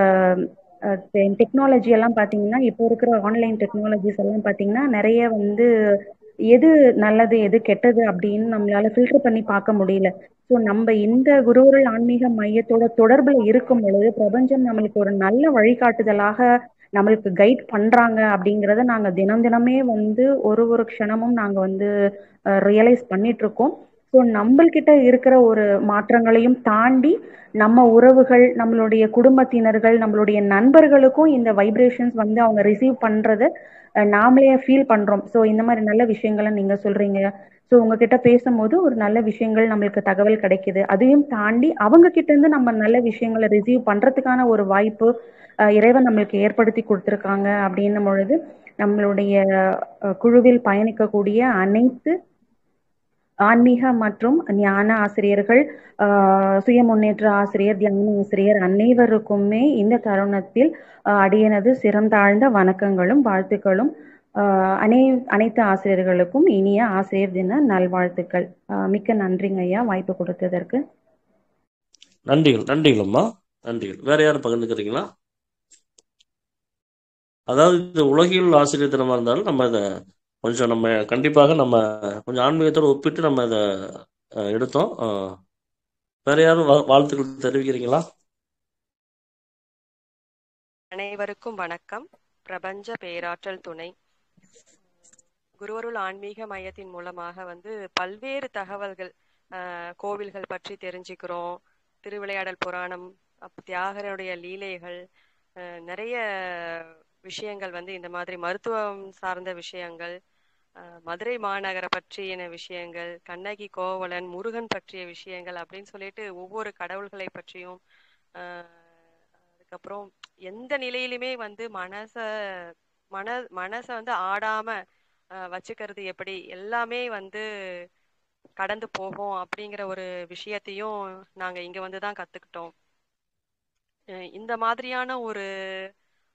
டெக்னாலஜி எல்லாம் பார்த்தீங்கன்னா, இப்போ இருக்கிற ஆன்லைன் டெக்னாலஜிஸ் எல்லாம் பார்த்தீங்கன்னா நிறைய எது நல்லது எது கெட்டது அப்படின்னு நம்மளால ஃபில்டர் பண்ணி பார்க்க முடியல. ஸோ நம்ம இந்த குருவுருள் ஆன்மீக மையத்தோட தொடர்புல இருக்கும் பொழுது பிரபஞ்சம் நம்மளுக்கு ஒரு நல்ல வழிகாட்டுதலாக நம்மளுக்கு கைட் பண்றாங்க அப்படிங்கிறத நாங்க தினம் தினமே வந்து ஒரு ஒரு க்ஷணமும் நாங்க வந்து ரியலைஸ் பண்ணிட்டு இருக்கோம். ஸோ நம்மள்கிட்ட இருக்கிற ஒரு மாற்றங்களையும் தாண்டி நம்ம உறவுகள், நம்மளுடைய குடும்பத்தினர்கள், நம்மளுடைய நண்பர்களுக்கும் இந்த வைப்ரேஷன்ஸ் வந்து அவங்க ரிசீவ் பண்றத நாமளே ஃபீல் பண்றோம். ஸோ இந்த மாதிரி நல்ல விஷயங்களை நீங்க சொல்றீங்க. ஸோ உங்ககிட்ட பேசும்போது ஒரு நல்ல விஷயங்கள் நம்மளுக்கு தகவல் கிடைக்குது. அதையும் தாண்டி அவங்க கிட்ட இருந்து நம்ம நல்ல விஷயங்களை ரிசீவ் பண்றதுக்கான ஒரு வாய்ப்பு இறைவன் நம்மளுக்கு ஏற்படுத்தி கொடுத்துருக்காங்க. அப்படின்னும் பொழுது நம்மளுடைய குழுவில் பயணிக்கக்கூடிய அனைத்து ஆன்மீக மற்றும் ஞான ஆசிரியர்கள், சுய முன்னேற்ற ஆசிரியர், தியான ஆசிரியர் அனைவருக்குமே இந்த தருணத்தில் அடியனது சிறந்தாழ்ந்த வணக்கங்களும் வாழ்த்துக்களும். அனைத்து ஆசிரியர்களுக்கும் இனிய ஆசிரியர் தின நல்வாழ்த்துக்கள். மிக்க நன்றிங்க ஐயா வாய்ப்பு கொடுத்ததற்கு. நன்றிகள் நன்றிகள் அம்மா, நன்றிகள். வேற யாரும் பகிர்ந்துக்கிறீங்களா? அதாவது இந்த உலகில் ஆசிரியர் தினமா இருந்தாலும் நம்ம இதை கொஞ்சம் நம்ம கண்டிப்பாக நம்ம கொஞ்சம் ஆன்மீகத்தோடு ஒப்பிட்டு நம்ம இதை எடுத்தோம். வேற யாரும் வாழ்த்துக்கள் தெரிவிக்கிறீங்களா? அனைவருக்கும் வணக்கம். பிரபஞ்ச பேராற்றல் துணை குருவருள் ஆன்மீக மையத்தின் மூலமாக வந்து பல்வேறு தகவல்கள், கோவில்கள் பற்றி தெரிஞ்சுக்கிறோம். திருவிளையாடல் புராணம், தியாகருடைய லீலைகள், நிறைய விஷயங்கள் வந்து இந்த மாதிரி மருத்துவம் சார்ந்த விஷயங்கள், மதுரை மாநகரை பற்றிய விஷயங்கள், கண்ணகி கோவலன், முருகன் பற்றிய விஷயங்கள் அப்படின்னு சொல்லிட்டு ஒவ்வொரு கடவுள்களை பற்றியும், அதுக்கப்புறம் எந்த நிலையிலுமே வந்து மனசை வந்து ஆடாம வச்சுக்கிறது எப்படி, எல்லாமே வந்து கடந்து போகும் அப்படிங்கிற ஒரு விஷயத்தையும் நாங்க இங்க வந்துதான் கத்துக்கிட்டோம். இந்த மாதிரியான ஒரு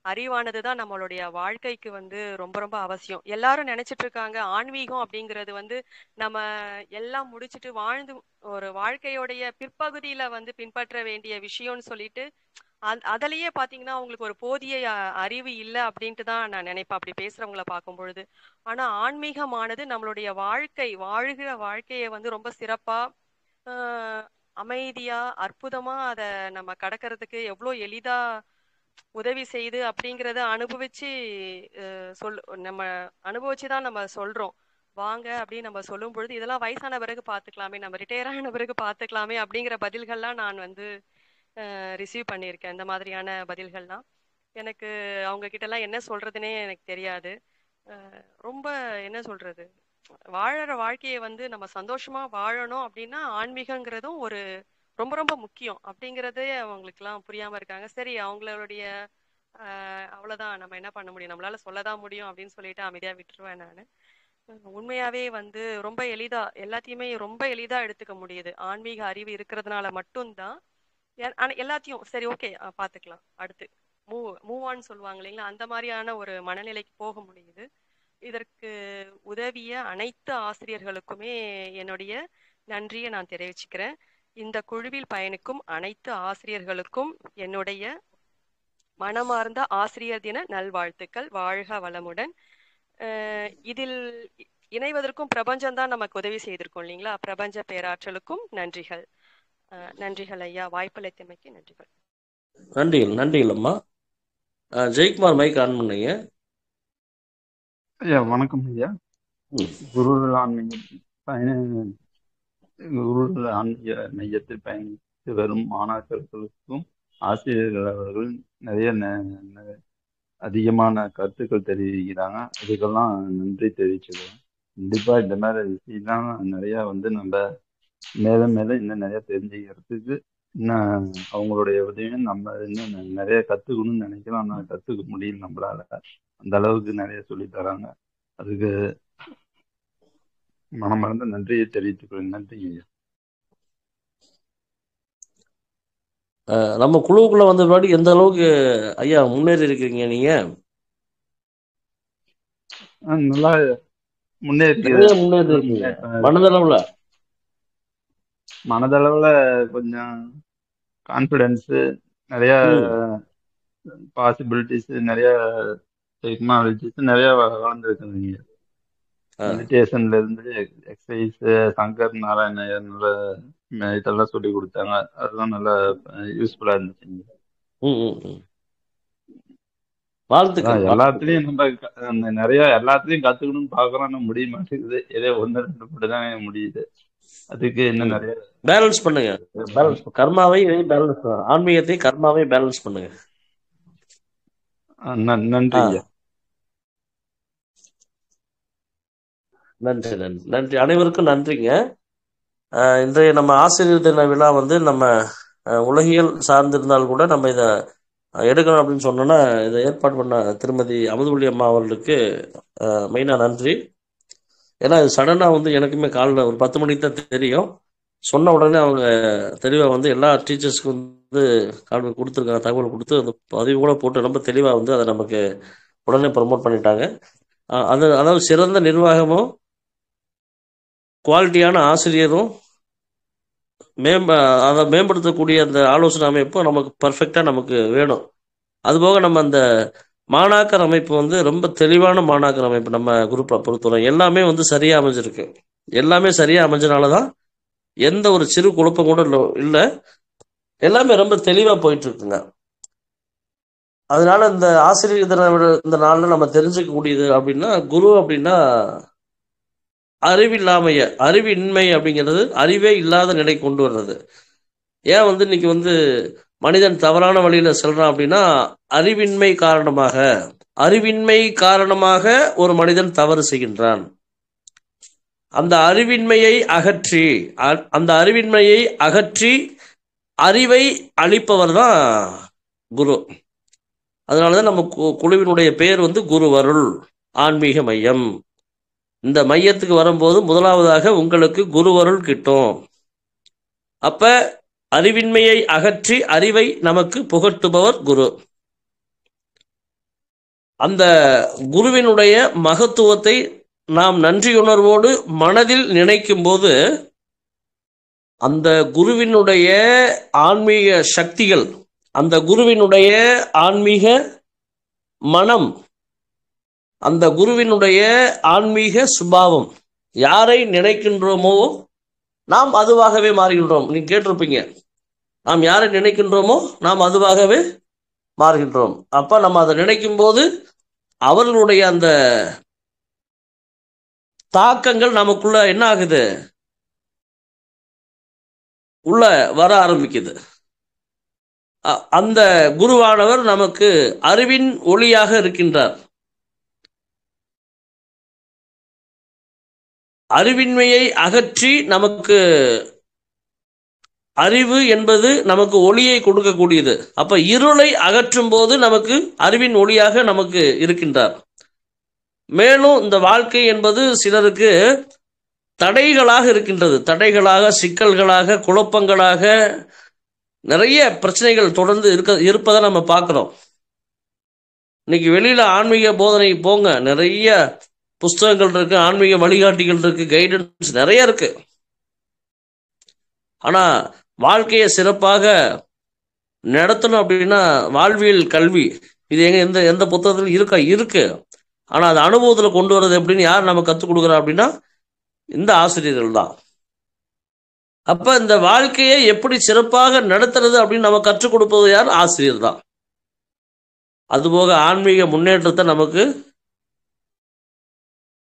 அறிவானதுதான் நம்மளுடைய வாழ்க்கைக்கு வந்து ரொம்ப ரொம்ப அவசியம். எல்லாரும் நினைச்சிட்டு இருக்காங்க ஆன்மீகம் அப்படிங்கிறது வந்து நம்ம எல்லாம் முடிச்சுட்டு வாழ்ந்து ஒரு வாழ்க்கையோடைய பிற்பகுதியில வந்து பின்பற்ற வேண்டிய விஷயம்னு சொல்லிட்டு அதுலயே பாத்தீங்கன்னா அவங்களுக்கு ஒரு போதிய அறிவு இல்லை அப்படின்ட்டு தான் நான் நினைப்பேன், அப்படி பேசுறவங்களை பார்க்கும் பொழுது. ஆனா ஆன்மீகமானது நம்மளுடைய வாழ்கிற வாழ்க்கையை வந்து ரொம்ப சிறப்பா, அமைதியா, அற்புதமா அதை நம்ம கடக்கிறதுக்கு எவ்வளோ எளிதா உதவி செய்து அப்படிங்கிறத அனுபவிச்சு நம்ம அனுபவிச்சுதான் நம்ம சொல்றோம். வாங்க அப்படின்னு நம்ம சொல்லும் பொழுது இதெல்லாம் வயசான பிறகு பார்த்துக்கலாமே, நம்ம ரிட்டையர் ஆன பிறகு பார்த்துக்கலாமே அப்படிங்கிற பதில்கள்லாம் நான் வந்து ரிசீவ் பண்ணியிருக்கேன். இந்த மாதிரியான பதில்கள்லாம் எனக்கு அவங்க கிட்ட எல்லாம் என்ன சொல்றதுன்னே எனக்கு தெரியாது. ரொம்ப என்ன சொல்றது, வாழற வாழ்க்கையை வந்து நம்ம சந்தோஷமா வாழணும் அப்படின்னா ஆன்மீகங்கிறதும் ஒரு ரொம்ப ரொம்ப முக்கியம் அப்படிங்கறதே அவங்களுக்கு எல்லாம் புரியாம இருக்காங்க. சரி, அவங்களுடைய அவ்வளவுதான், நம்ம என்ன பண்ண முடியும், நம்மளால சொல்லதான் முடியும் அப்படின்னு சொல்லிட்டு அமைதியா விட்டுருவேன் நானு. உண்மையாவே வந்து ரொம்ப எளிதா எல்லாத்தையுமே ரொம்ப எளிதா எடுத்துக்க முடியுது. ஆன்மீக அறிவு இருக்கிறதுனால மட்டும்தான் எல்லாத்தையும் சரி ஓகே பாத்துக்கலாம், அடுத்து மூவ் ஆன் சொல்லுவாங்க இல்லைங்களா, அந்த மாதிரியான ஒரு மனநிலைக்கு போக முடியுது. இதற்கு உதவிய அனைத்து ஆசிரியர்களுக்குமே என்னுடைய நன்றியை நான் தெரிவிச்சுக்கிறேன். இந்த குழுவில் பயணிக்கும் அனைத்து ஆசிரியர்களுக்கும் என்னுடைய மனமார்ந்த ஆசிரியர் தின நல்வாழ்த்துக்கள். வாழ்க வளமுடன். இதில் இணைவதற்கும் பிரபஞ்சம் தான் நமக்கு உதவி செய்திருக்கோம் இல்லைங்களா, பிரபஞ்ச பேராற்றலுக்கும் நன்றிகள். நன்றிகள் ஐயா, வாய்ப்பளித்தமைக்கு நன்றிகள். நன்றிகள் நன்றிகள் அம்மா. ஜெயக்குமார் மைக் ஆன் பண்ணீங்க. ஐயா வணக்கம் ஐயா. குருவருள் ஆன்மீக மையத்தில் பயணித்து வரும் மாணாக்கர்களுக்கும் ஆசிரியர்கள் அவர்கள் நிறைய அதிகமான கருத்துக்கள் தெரிவிக்கிறாங்க. அதுக்கெல்லாம் நன்றி தெரிவிச்சுக்கிறேன். கண்டிப்பா இந்த மாதிரி விஷயம்லாம் நிறைய வந்து நம்ம மேலும் மேலும் இன்னும் நிறைய தெரிஞ்சுக்கிறதுக்கு இன்னும் அவங்களுடைய உதவியும் நம்ம இன்னும் நிறைய கத்துக்கணும்னு நினைக்கிறோம். ஆனால் கத்துக்க முடியல நம்மளால, அந்த அளவுக்கு நிறைய சொல்லி தராங்க. அதுக்கு மனமார்ந்த நன்றியை தெரிவித்துக்கிறேன். நன்றி ஐயா. நம்ம குழுவுக்குள்ள வந்த பின்னாடி எந்த அளவுக்கு ஐயா முன்னேறி இருக்கீங்க நீங்க? நல்லா முன்னேறி மனதளவுல கொஞ்சம் கான்பிடன்ஸ், நிறைய பாசிபிலிட்டிஸ், நிறைய டெக்னாலஜிஸ் நிறைய வளர்ந்துருக்குங்க. மெடிடேஷன்ல இருந்து எக்ஸசைஸ், சங்கர் நாராயண இதெல்லாம் சொல்லி கொடுத்தாங்க. அதெல்லாம் நல்லா யூஸ்ஃபுல்லா இருந்துச்சுங்க. வாழ்த்துக்கள். எல்லாத்துலயும் நம்ம நிறைய எல்லாத்துலயும் கத்துக்கணும்னு பாக்குறோம், முடிய மாட்டேங்குது. ஏதோ 1-2 மட்டும் தான் முடியுது. அதுக்கு இன்னும் நிறைய பேலன்ஸ் பண்ணுங்க. கர்மாவை பேலன்ஸ், ஆன்மீகத்தை கர்மாவை பேலன்ஸ் பண்ணுங்க. நன்றி. நன்றி நன்றி நன்றி, அனைவருக்கும் நன்றிங்க. இன்றைய நம்ம ஆசிரியர் தின விழா வந்து நம்ம உலகியல் சார்ந்திருந்தால் கூட நம்ம இதை எடுக்கணும் அப்படின்னு சொன்னோன்னா இதை ஏற்பாடு பண்ண திருமதி அமுதவள்ளி அம்மா அவர்களுக்கு மெயினாக நன்றி. ஏன்னா இது சடனாக வந்து எனக்குமே காலைல ஒரு 10 மணிக்கு தான் தெரியும். சொன்ன உடனே அவங்க தெளிவாக வந்து எல்லா டீச்சர்ஸ்க்கு வந்து கால் கொடுத்துருக்காங்க, தகவல் கொடுத்து அந்த பதிவு கூட போட்டு ரொம்ப தெளிவாக வந்து அதை நமக்கு உடனே ப்ரமோட் பண்ணிட்டாங்க. அதாவது சிறந்த நிர்வாகமும் குவாலிட்டியான ஆசிரியரும் அதை மேம்படுத்தக்கூடிய அந்த ஆலோசனை அமைப்பும் நமக்கு பர்ஃபெக்டாக நமக்கு வேணும். அதுபோக நம்ம அந்த மாணாக்கர் அமைப்பு வந்து ரொம்ப தெளிவான மாணாக்கர் அமைப்பு. நம்ம குரூப்பை பொறுத்தவரை எல்லாமே வந்து சரியாக அமைஞ்சிருக்கு. எல்லாமே சரியாக அமைஞ்சனால தான் எந்த ஒரு சிறு குழப்பம் கூட இல்லை, எல்லாமே ரொம்ப தெளிவாக போயிட்டு இருக்குங்க. அதனால இந்த ஆசிரியர் தின இந்த நாளில் நம்ம தெரிஞ்சுக்கக்கூடியது அப்படின்னா, குரு அப்படின்னா அறிவின்மை அப்படிங்கிறது அப்படிங்கிறது இல்லாத நிலை கொண்டு வர்றது. ஏன் வந்து இன்னைக்கு வந்து மனிதன் தவறான வழியில செல்றான் அப்படின்னா அறிவின்மை காரணமாக ஒரு மனிதன் தவறு செய்கின்றான். அந்த அறிவின்மையை அகற்றி அறிவை அளிப்பவர் தான் குரு. அதனாலதான் நம்ம குழுவினுடைய பெயர் வந்து குருவருள் ஆன்மீக மையம். இந்த மையத்துக்கு வரும்போது முதலாவதாக உங்களுக்கு குருவருள் கிட்டும். அப்ப அறிவின்மையை அகற்றி அறிவை நமக்கு புகட்டுபவர் குரு. அந்த குருவினுடைய மகத்துவத்தை நாம் நன்றியுணர்வோடு மனதில் நினைக்கும் போது அந்த குருவினுடைய ஆன்மீக சக்திகள், அந்த குருவினுடைய ஆன்மீக மனம், அந்த குருவினுடைய ஆன்மீக சுபாவம், யாரை நினைக்கின்றோமோ நாம் அதுவாகவே மாறுகின்றோம். நீங்க கேட்டிருப்பீங்க, நாம் யாரை நினைக்கின்றோமோ நாம் அதுவாகவே மாறுகின்றோம். அப்ப நம்ம அதை நினைக்கும் போது அவர்களுடைய அந்த தாக்கங்கள் நமக்குள்ள என்ன ஆகுது, உள்ள வர ஆரம்பிக்குது. அந்த குருவானவர் நமக்கு அறிவின் ஒளியாக இருக்கின்றார். அறிவின்மையை அகற்றி நமக்கு அறிவு என்பது நமக்கு ஒளியை கொடுக்கக்கூடியது. அப்ப இருளை அகற்றும் போது நமக்கு அறிவின் ஒளியாக நமக்கு இருக்கின்றார். மேலும் இந்த வாழ்க்கை என்பது சிலருக்கு தடைகளாக இருக்கின்றது. தடைகளாக, சிக்கல்களாக, குழப்பங்களாக நிறைய பிரச்சனைகள் தொடர்ந்து இருப்பதை நம்ம பார்க்கிறோம். இன்னைக்கு வெளியில ஆன்மீக போதனை போங்க, நிறைய புஸ்தகங்கள் இருக்கு, ஆன்மீக வழிகாட்டிகள் இருக்கு, கைடன்ஸ் நிறைய இருக்கு. ஆனா வாழ்க்கையை சிறப்பாக நடத்தணும் அப்படின்னா வாழ்வியல் கல்வி இது எந்த புத்தகத்தில் இருக்கு. ஆனா அது அனுபவத்துல கொண்டு வர்றது எப்படின்னு யார் நம்ம கற்றுக் கொடுக்குறா அப்படின்னா இந்த ஆசிரியர்கள் தான். அப்ப இந்த வாழ்க்கையை எப்படி சிறப்பாக நடத்துறது அப்படின்னு நம்ம கற்றுக் கொடுப்பது யார்? ஆசிரியர் தான். அதுபோக ஆன்மீக முன்னேற்றத்தை நமக்கு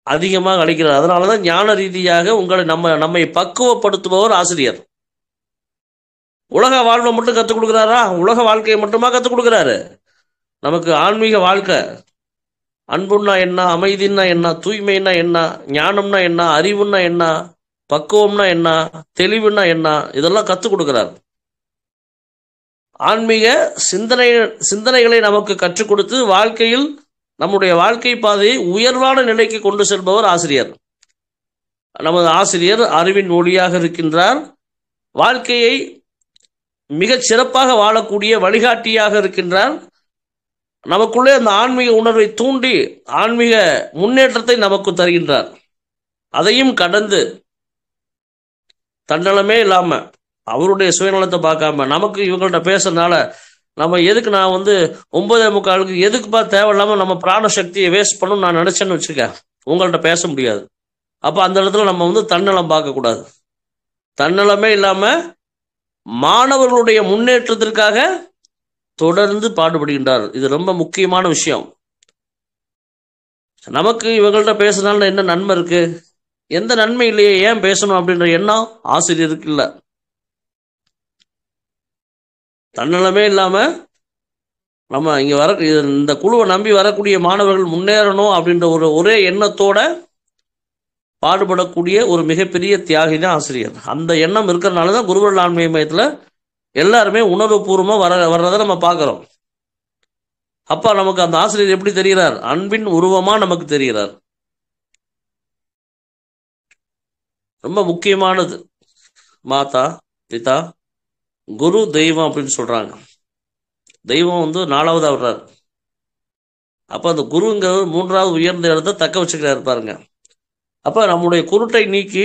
அதிகமாக அளிக்கிறார். அதனாலதான் ஞான ரீதியாக நம்மை பக்குவப்படுத்துபவர் ஆசிரியர். உலக வாழ்வை மட்டும் கற்றுக் கொடுக்குறாரா? உலக வாழ்க்கையை மட்டுமா கற்றுக் கொடுக்குறாரு? நமக்கு ஆன்மீக வாழ்க்கை, அன்புன்னா என்ன, அமைதின்னா என்ன, தூய்மைன்னா என்ன, ஞானம்னா என்ன, அறிவுன்னா என்ன, பக்குவம்னா என்ன, தெளிவுன்னா என்ன, இதெல்லாம் கற்றுக் கொடுக்கிறார். ஆன்மீக சிந்தனைகளை நமக்கு கற்றுக் கொடுத்து வாழ்க்கையில் நம்முடைய வாழ்க்கை பாதையை உயர்வான நிலைக்கு கொண்டு செல்பவர் ஆசிரியர். நமது ஆசிரியர் அறிவின் ஒளியாக இருக்கின்றார். வாழ்க்கையை மிகச் சிறப்பாக வாழக்கூடிய வழிகாட்டியாக இருக்கின்றார். நமக்குள்ளே அந்த ஆன்மீக உணர்வை தூண்டி ஆன்மீக முன்னேற்றத்தை நமக்கு தருகின்றார். அதையும் கடந்து தன்னலமே இல்லாம அவருடைய சுயநலத்தை பார்க்காம நமக்கு இவங்கள்ட்ட பேசுறதுனால நம்ம எதுக்கு, நான் 9:45 எதுக்குப்பா தேவையில்லாம நம்ம பிராண சக்தியை வேஸ்ட் பண்ணணும் நான் நினைச்சேன்னு வச்சுக்க, உங்கள்கிட்ட பேச முடியாது. அப்போ அந்த இடத்துல நம்ம வந்து தன்னலம் பார்க்கக்கூடாது. தன்னலமே இல்லாமல் மாணவர்களுடைய முன்னேற்றத்திற்காக தொடர்ந்து பாடுபடுகின்றார். இது ரொம்ப முக்கியமான விஷயம். நமக்கு இவங்கள்ட்ட பேசுனால என்ன நன்மை இருக்கு? எந்த நன்மை இல்லையே, ஏன் பேசணும் அப்படின்ற எண்ணம் ஆசிரியருக்கு இல்லை. தன்னலமே இல்லாம நம்ம இங்க இந்த குழுவை நம்பி வரக்கூடிய மாணவர்கள் முன்னேறணும் அப்படின்ற ஒரே எண்ணத்தோட பாடுபடக்கூடிய ஒரு மிகப்பெரிய தியாகி தான் ஆசிரியர். அந்த எண்ணம் இருக்கிறதுனால தான் குருவருள் ஆன்மீக மையத்தில் எல்லாருமே உணர்வுபூர்வமாக வர்றதை நம்ம பார்க்குறோம். அப்பா நமக்கு அந்த ஆசிரியர் எப்படி தெரிகிறார்? அன்பின் உருவமா நமக்கு தெரிகிறார். ரொம்ப முக்கியமானது. மாதா பிதா குரு தெய்வம் அப்படின்னு சொல்றாங்க. தெய்வம் வந்து 4வது வர்றார். அப்போ அந்த குருங்கிறது 3வது உயர்ந்த இடத்தை தக்க வச்சுக்கிறாரு பாருங்க. அப்போ நம்முடைய குருட்டை நீக்கி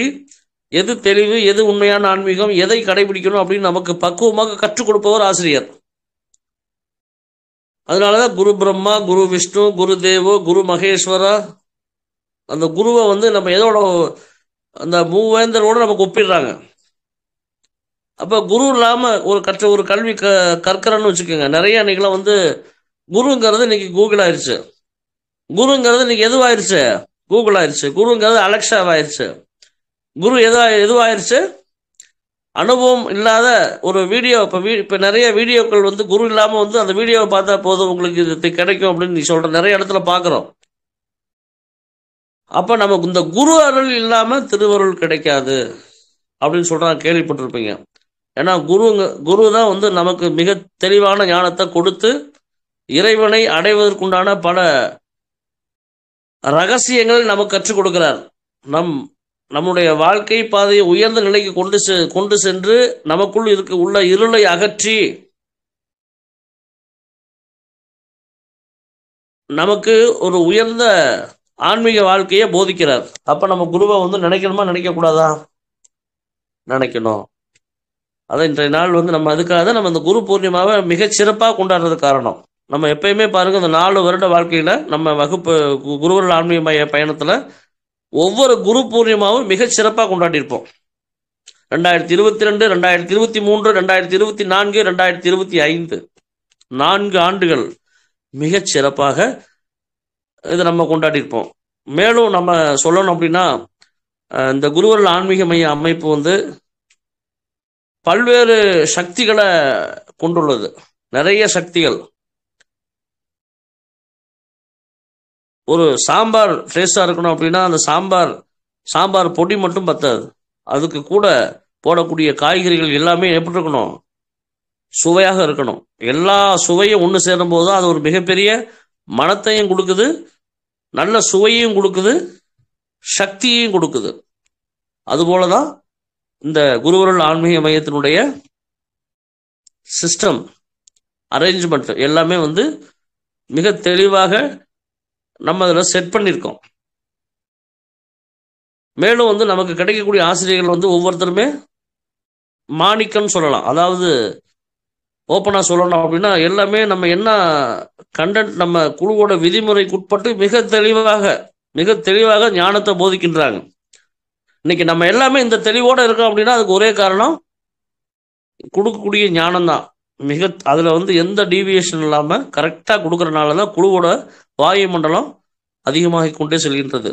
எது தெளிவு, எது உண்மையான ஆன்மீகம், எதை கடைபிடிக்கணும் அப்படின்னு நமக்கு பக்குவமாக கற்றுக் கொடுப்பவர் ஆசிரியர். அதனாலதான் குரு பிரம்மா, குரு விஷ்ணு, குரு தேவோ, குரு மகேஸ்வரா, அந்த குருவை வந்து நம்ம எதோட அந்த மூவேந்தரோட நமக்கு ஒப்பிடுறாங்க. அப்போ குரு இல்லாமல் ஒரு கல்வி கற்கிறன்னு வச்சுக்கோங்க. நிறைய இன்னைக்கெல்லாம் வந்து குருங்கிறது இன்னைக்கு கூகுள் ஆயிடுச்சு. குருங்கிறது இன்னைக்கு எதுவாயிருச்சு? கூகுள் ஆயிடுச்சு. குருங்கிறது அலெக்சாவாயிருச்சு. குரு எதுவாயிருச்சு? அனுபவம் இல்லாத ஒரு வீடியோ. இப்போ நிறைய வீடியோக்கள் வந்து குரு இல்லாமல் வந்து அந்த வீடியோவை பார்த்தா போதும் உங்களுக்கு இது கிடைக்கும் அப்படின்னு நீ சொல்ற நிறைய இடத்துல பார்க்குறோம். அப்போ நமக்கு இந்த குரு அருள் இல்லாமல் திருவருள் கிடைக்காது அப்படின்னு சொல்கிறாங்க, கேள்விப்பட்டிருப்பீங்க. ஏன்னா குரு தான் வந்து நமக்கு மிக தெளிவான ஞானத்தை கொடுத்து இறைவனை அடைவதற்குண்டான பல ரகசியங்கள் நமக்கு கற்றுக் கொடுக்கிறார். நம்முடைய வாழ்க்கை பாதையை உயர்ந்த நிலைக்கு கொண்டு சென்று நமக்குள் உள்ள இருளை அகற்றி நமக்கு ஒரு உயர்ந்த ஆன்மீக வாழ்க்கையை போதிக்கிறார். அப்ப நம்ம குருவை வந்து நினைக்கணுமா நினைக்க கூடாதா? நினைக்கணும். அதான் இன்றைய நாள் வந்து நம்ம அதுக்காக நம்ம அந்த குரு பூர்ணிமாவை மிகச் சிறப்பாக கொண்டாடுறது காரணம். நம்ம எப்பயுமே பாருங்க, இந்த 4 வருட வாழ்க்கையில நம்ம வகுப்பு குருவருள் ஆன்மீக மைய பயணத்துல ஒவ்வொரு குரு பூர்ணிமாவும் மிகச் சிறப்பாக கொண்டாடியிருப்போம். 2022, 2023, 2024, 2025 4 ஆண்டுகள் மிகச் சிறப்பாக இதை நம்ம கொண்டாடியிருப்போம். மேலும் நம்ம சொல்லணும் அப்படின்னா, இந்த குருவருள் ஆன்மீக மைய அமைப்பு வந்து பல்வேறு சக்திகளை கொண்டுள்ளது. நிறைய சக்திகள். ஒரு சாம்பார் டேஸ்டா இருக்கணும் அப்படின்னா அந்த சாம்பார் பொடி மட்டும் பத்தாது. அதுக்கு கூட போடக்கூடிய காய்கறிகள் எல்லாமே எப்படி இருக்கணும்? சுவையாக இருக்கணும். எல்லா சுவையும் ஒன்று சேரும் போது தான் அது ஒரு மிகப்பெரிய மனத்தையும் கொடுக்குது, நல்ல சுவையும் கொடுக்குது, சக்தியையும் கொடுக்குது. அதுபோலதான் இந்த குருவருள் ஆன்மீக மையத்தினுடைய சிஸ்டம் அரேஞ்ச்மெண்ட் எல்லாமே வந்து மிக தெளிவாக நம்ம அதில் செட் பண்ணியிருக்கோம். மேலும் வந்து நமக்கு கிடைக்கக்கூடிய ஆசிரியர்கள் வந்து ஒவ்வொருத்தருமே மாணிக்கம்னு சொல்லலாம். அதாவது ஓப்பனாக சொல்லணும் அப்படின்னா எல்லாமே நம்ம என்ன கண்டென்ட் நம்ம குழுவோட விதிமுறைக்குட்பட்டு மிக தெளிவாக ஞானத்தை போதிக்கின்றாங்க. இன்னைக்கு நம்ம எல்லாமே இந்த தெளிவோட இருக்கோம் அப்படின்னா அதுக்கு ஒரே காரணம் கொடுக்கக்கூடிய ஞானம் தான். அதில் வந்து எந்த டீவியேஷன் இல்லாமல் கரெக்டாக கொடுக்கறனால தான் குழுவோட வாயு மண்டலம் அதிகமாகி கொண்டே செல்கின்றது.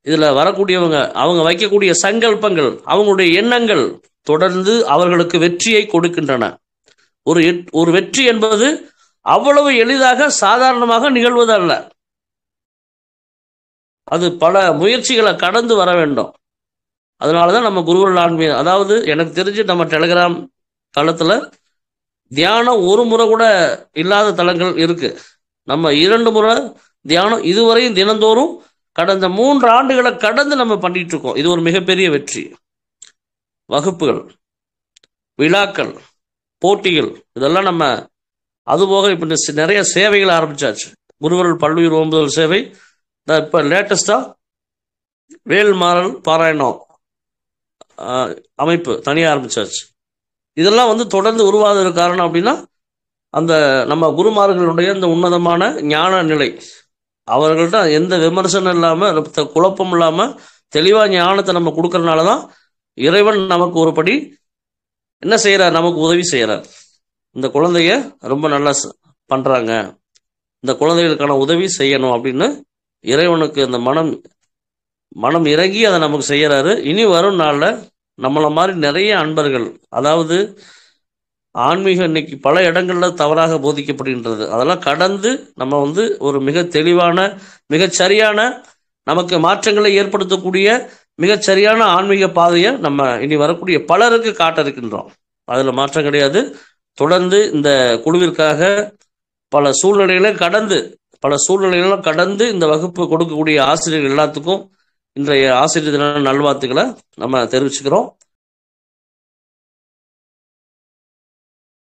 இதில் வரக்கூடியவங்க அவங்க வைக்கக்கூடிய சங்கல்பங்கள், அவங்களுடைய எண்ணங்கள் தொடர்ந்து அவர்களுக்கு வெற்றியை கொடுக்கின்றன. ஒரு வெற்றி என்பது அவ்வளவு எளிதாக சாதாரணமாக நிகழ்வது அல்ல. அது பல முயற்சிகளை கடந்து வர வேண்டும். அதனாலதான் நம்ம குருவருள் ஆன்மீகம், அதாவது எனக்கு தெரிஞ்சு நம்ம டெலிகிராம் தளத்துல தியானம் ஒரு முறை கூட இல்லாத தளங்கள் இருக்கு. நம்ம 2 முறை தியானம் இதுவரையும் தினந்தோறும் கடந்த 3 ஆண்டுகளை கடந்து நம்ம பண்ணிட்டு இருக்கோம். இது ஒரு மிகப்பெரிய வெற்றி. வகுப்புகள், விழாக்கள், போட்டிகள் இதெல்லாம் நம்ம அதுபோக இப்போ நிறைய சேவைகள் ஆரம்பிச்சாச்சு. குருவருள் பல்லுயிர் ஓம்புதல் சேவை, இப்போ லேட்டஸ்டா வேல்மாறல் பாராயணம் அமைப்பு தனியாக ஆரம்பிச்சாச்சு. இதெல்லாம் வந்து தொடர்ந்து உருவாவதற்கு காரணம் அப்படின்னா அந்த நம்ம குருமார்களுடைய இந்த உன்னதமான ஞான நிலை, அவர்கள்ட்ட எந்த விமர்சனம் இல்லாமல் குழப்பம் இல்லாமல் தெளிவா ஞானத்தை நம்ம கொடுக்கறதுனால தான் இறைவன் நமக்கு ஒருபடி என்ன செய்யறார், நமக்கு உதவி செய்யறார். இந்த குழந்தைய ரொம்ப நல்லா பண்றாங்க, இந்த குழந்தைகளுக்கான உதவி செய்யணும் அப்படின்னு இறைவனுக்கு அந்த மனம் இறங்கி அதை நமக்கு செய்யறாரு. இனி வரும் நாள்ல நம்மள மாதிரி நிறைய அன்பர்கள், அதாவது ஆன்மீகம் இன்னைக்கு பல இடங்கள்ல தவறாக போதிக்கப்படுகின்றது, அதெல்லாம் கடந்து நம்ம ஒரு மிக தெளிவான, மிகச்சரியான, நமக்கு மாற்றங்களை ஏற்படுத்தக்கூடிய மிகச்சரியான ஆன்மீக பாதையை நம்ம இனி வரக்கூடிய பலருக்கு காட்ட இருக்கின்றோம். அதுல மாற்றம் கிடையாது. தொடர்ந்து இந்த குழுவிற்காக பல சூழ்நிலைகளை கடந்து இந்த வகுப்பு கொடுக்கக்கூடிய ஆசிரியர்கள் எல்லாத்துக்கும் இன்றைய ஆசிரியர் தின நல்வாழ்த்துக்களை நம்ம தெரிவிச்சுக்கிறோம்.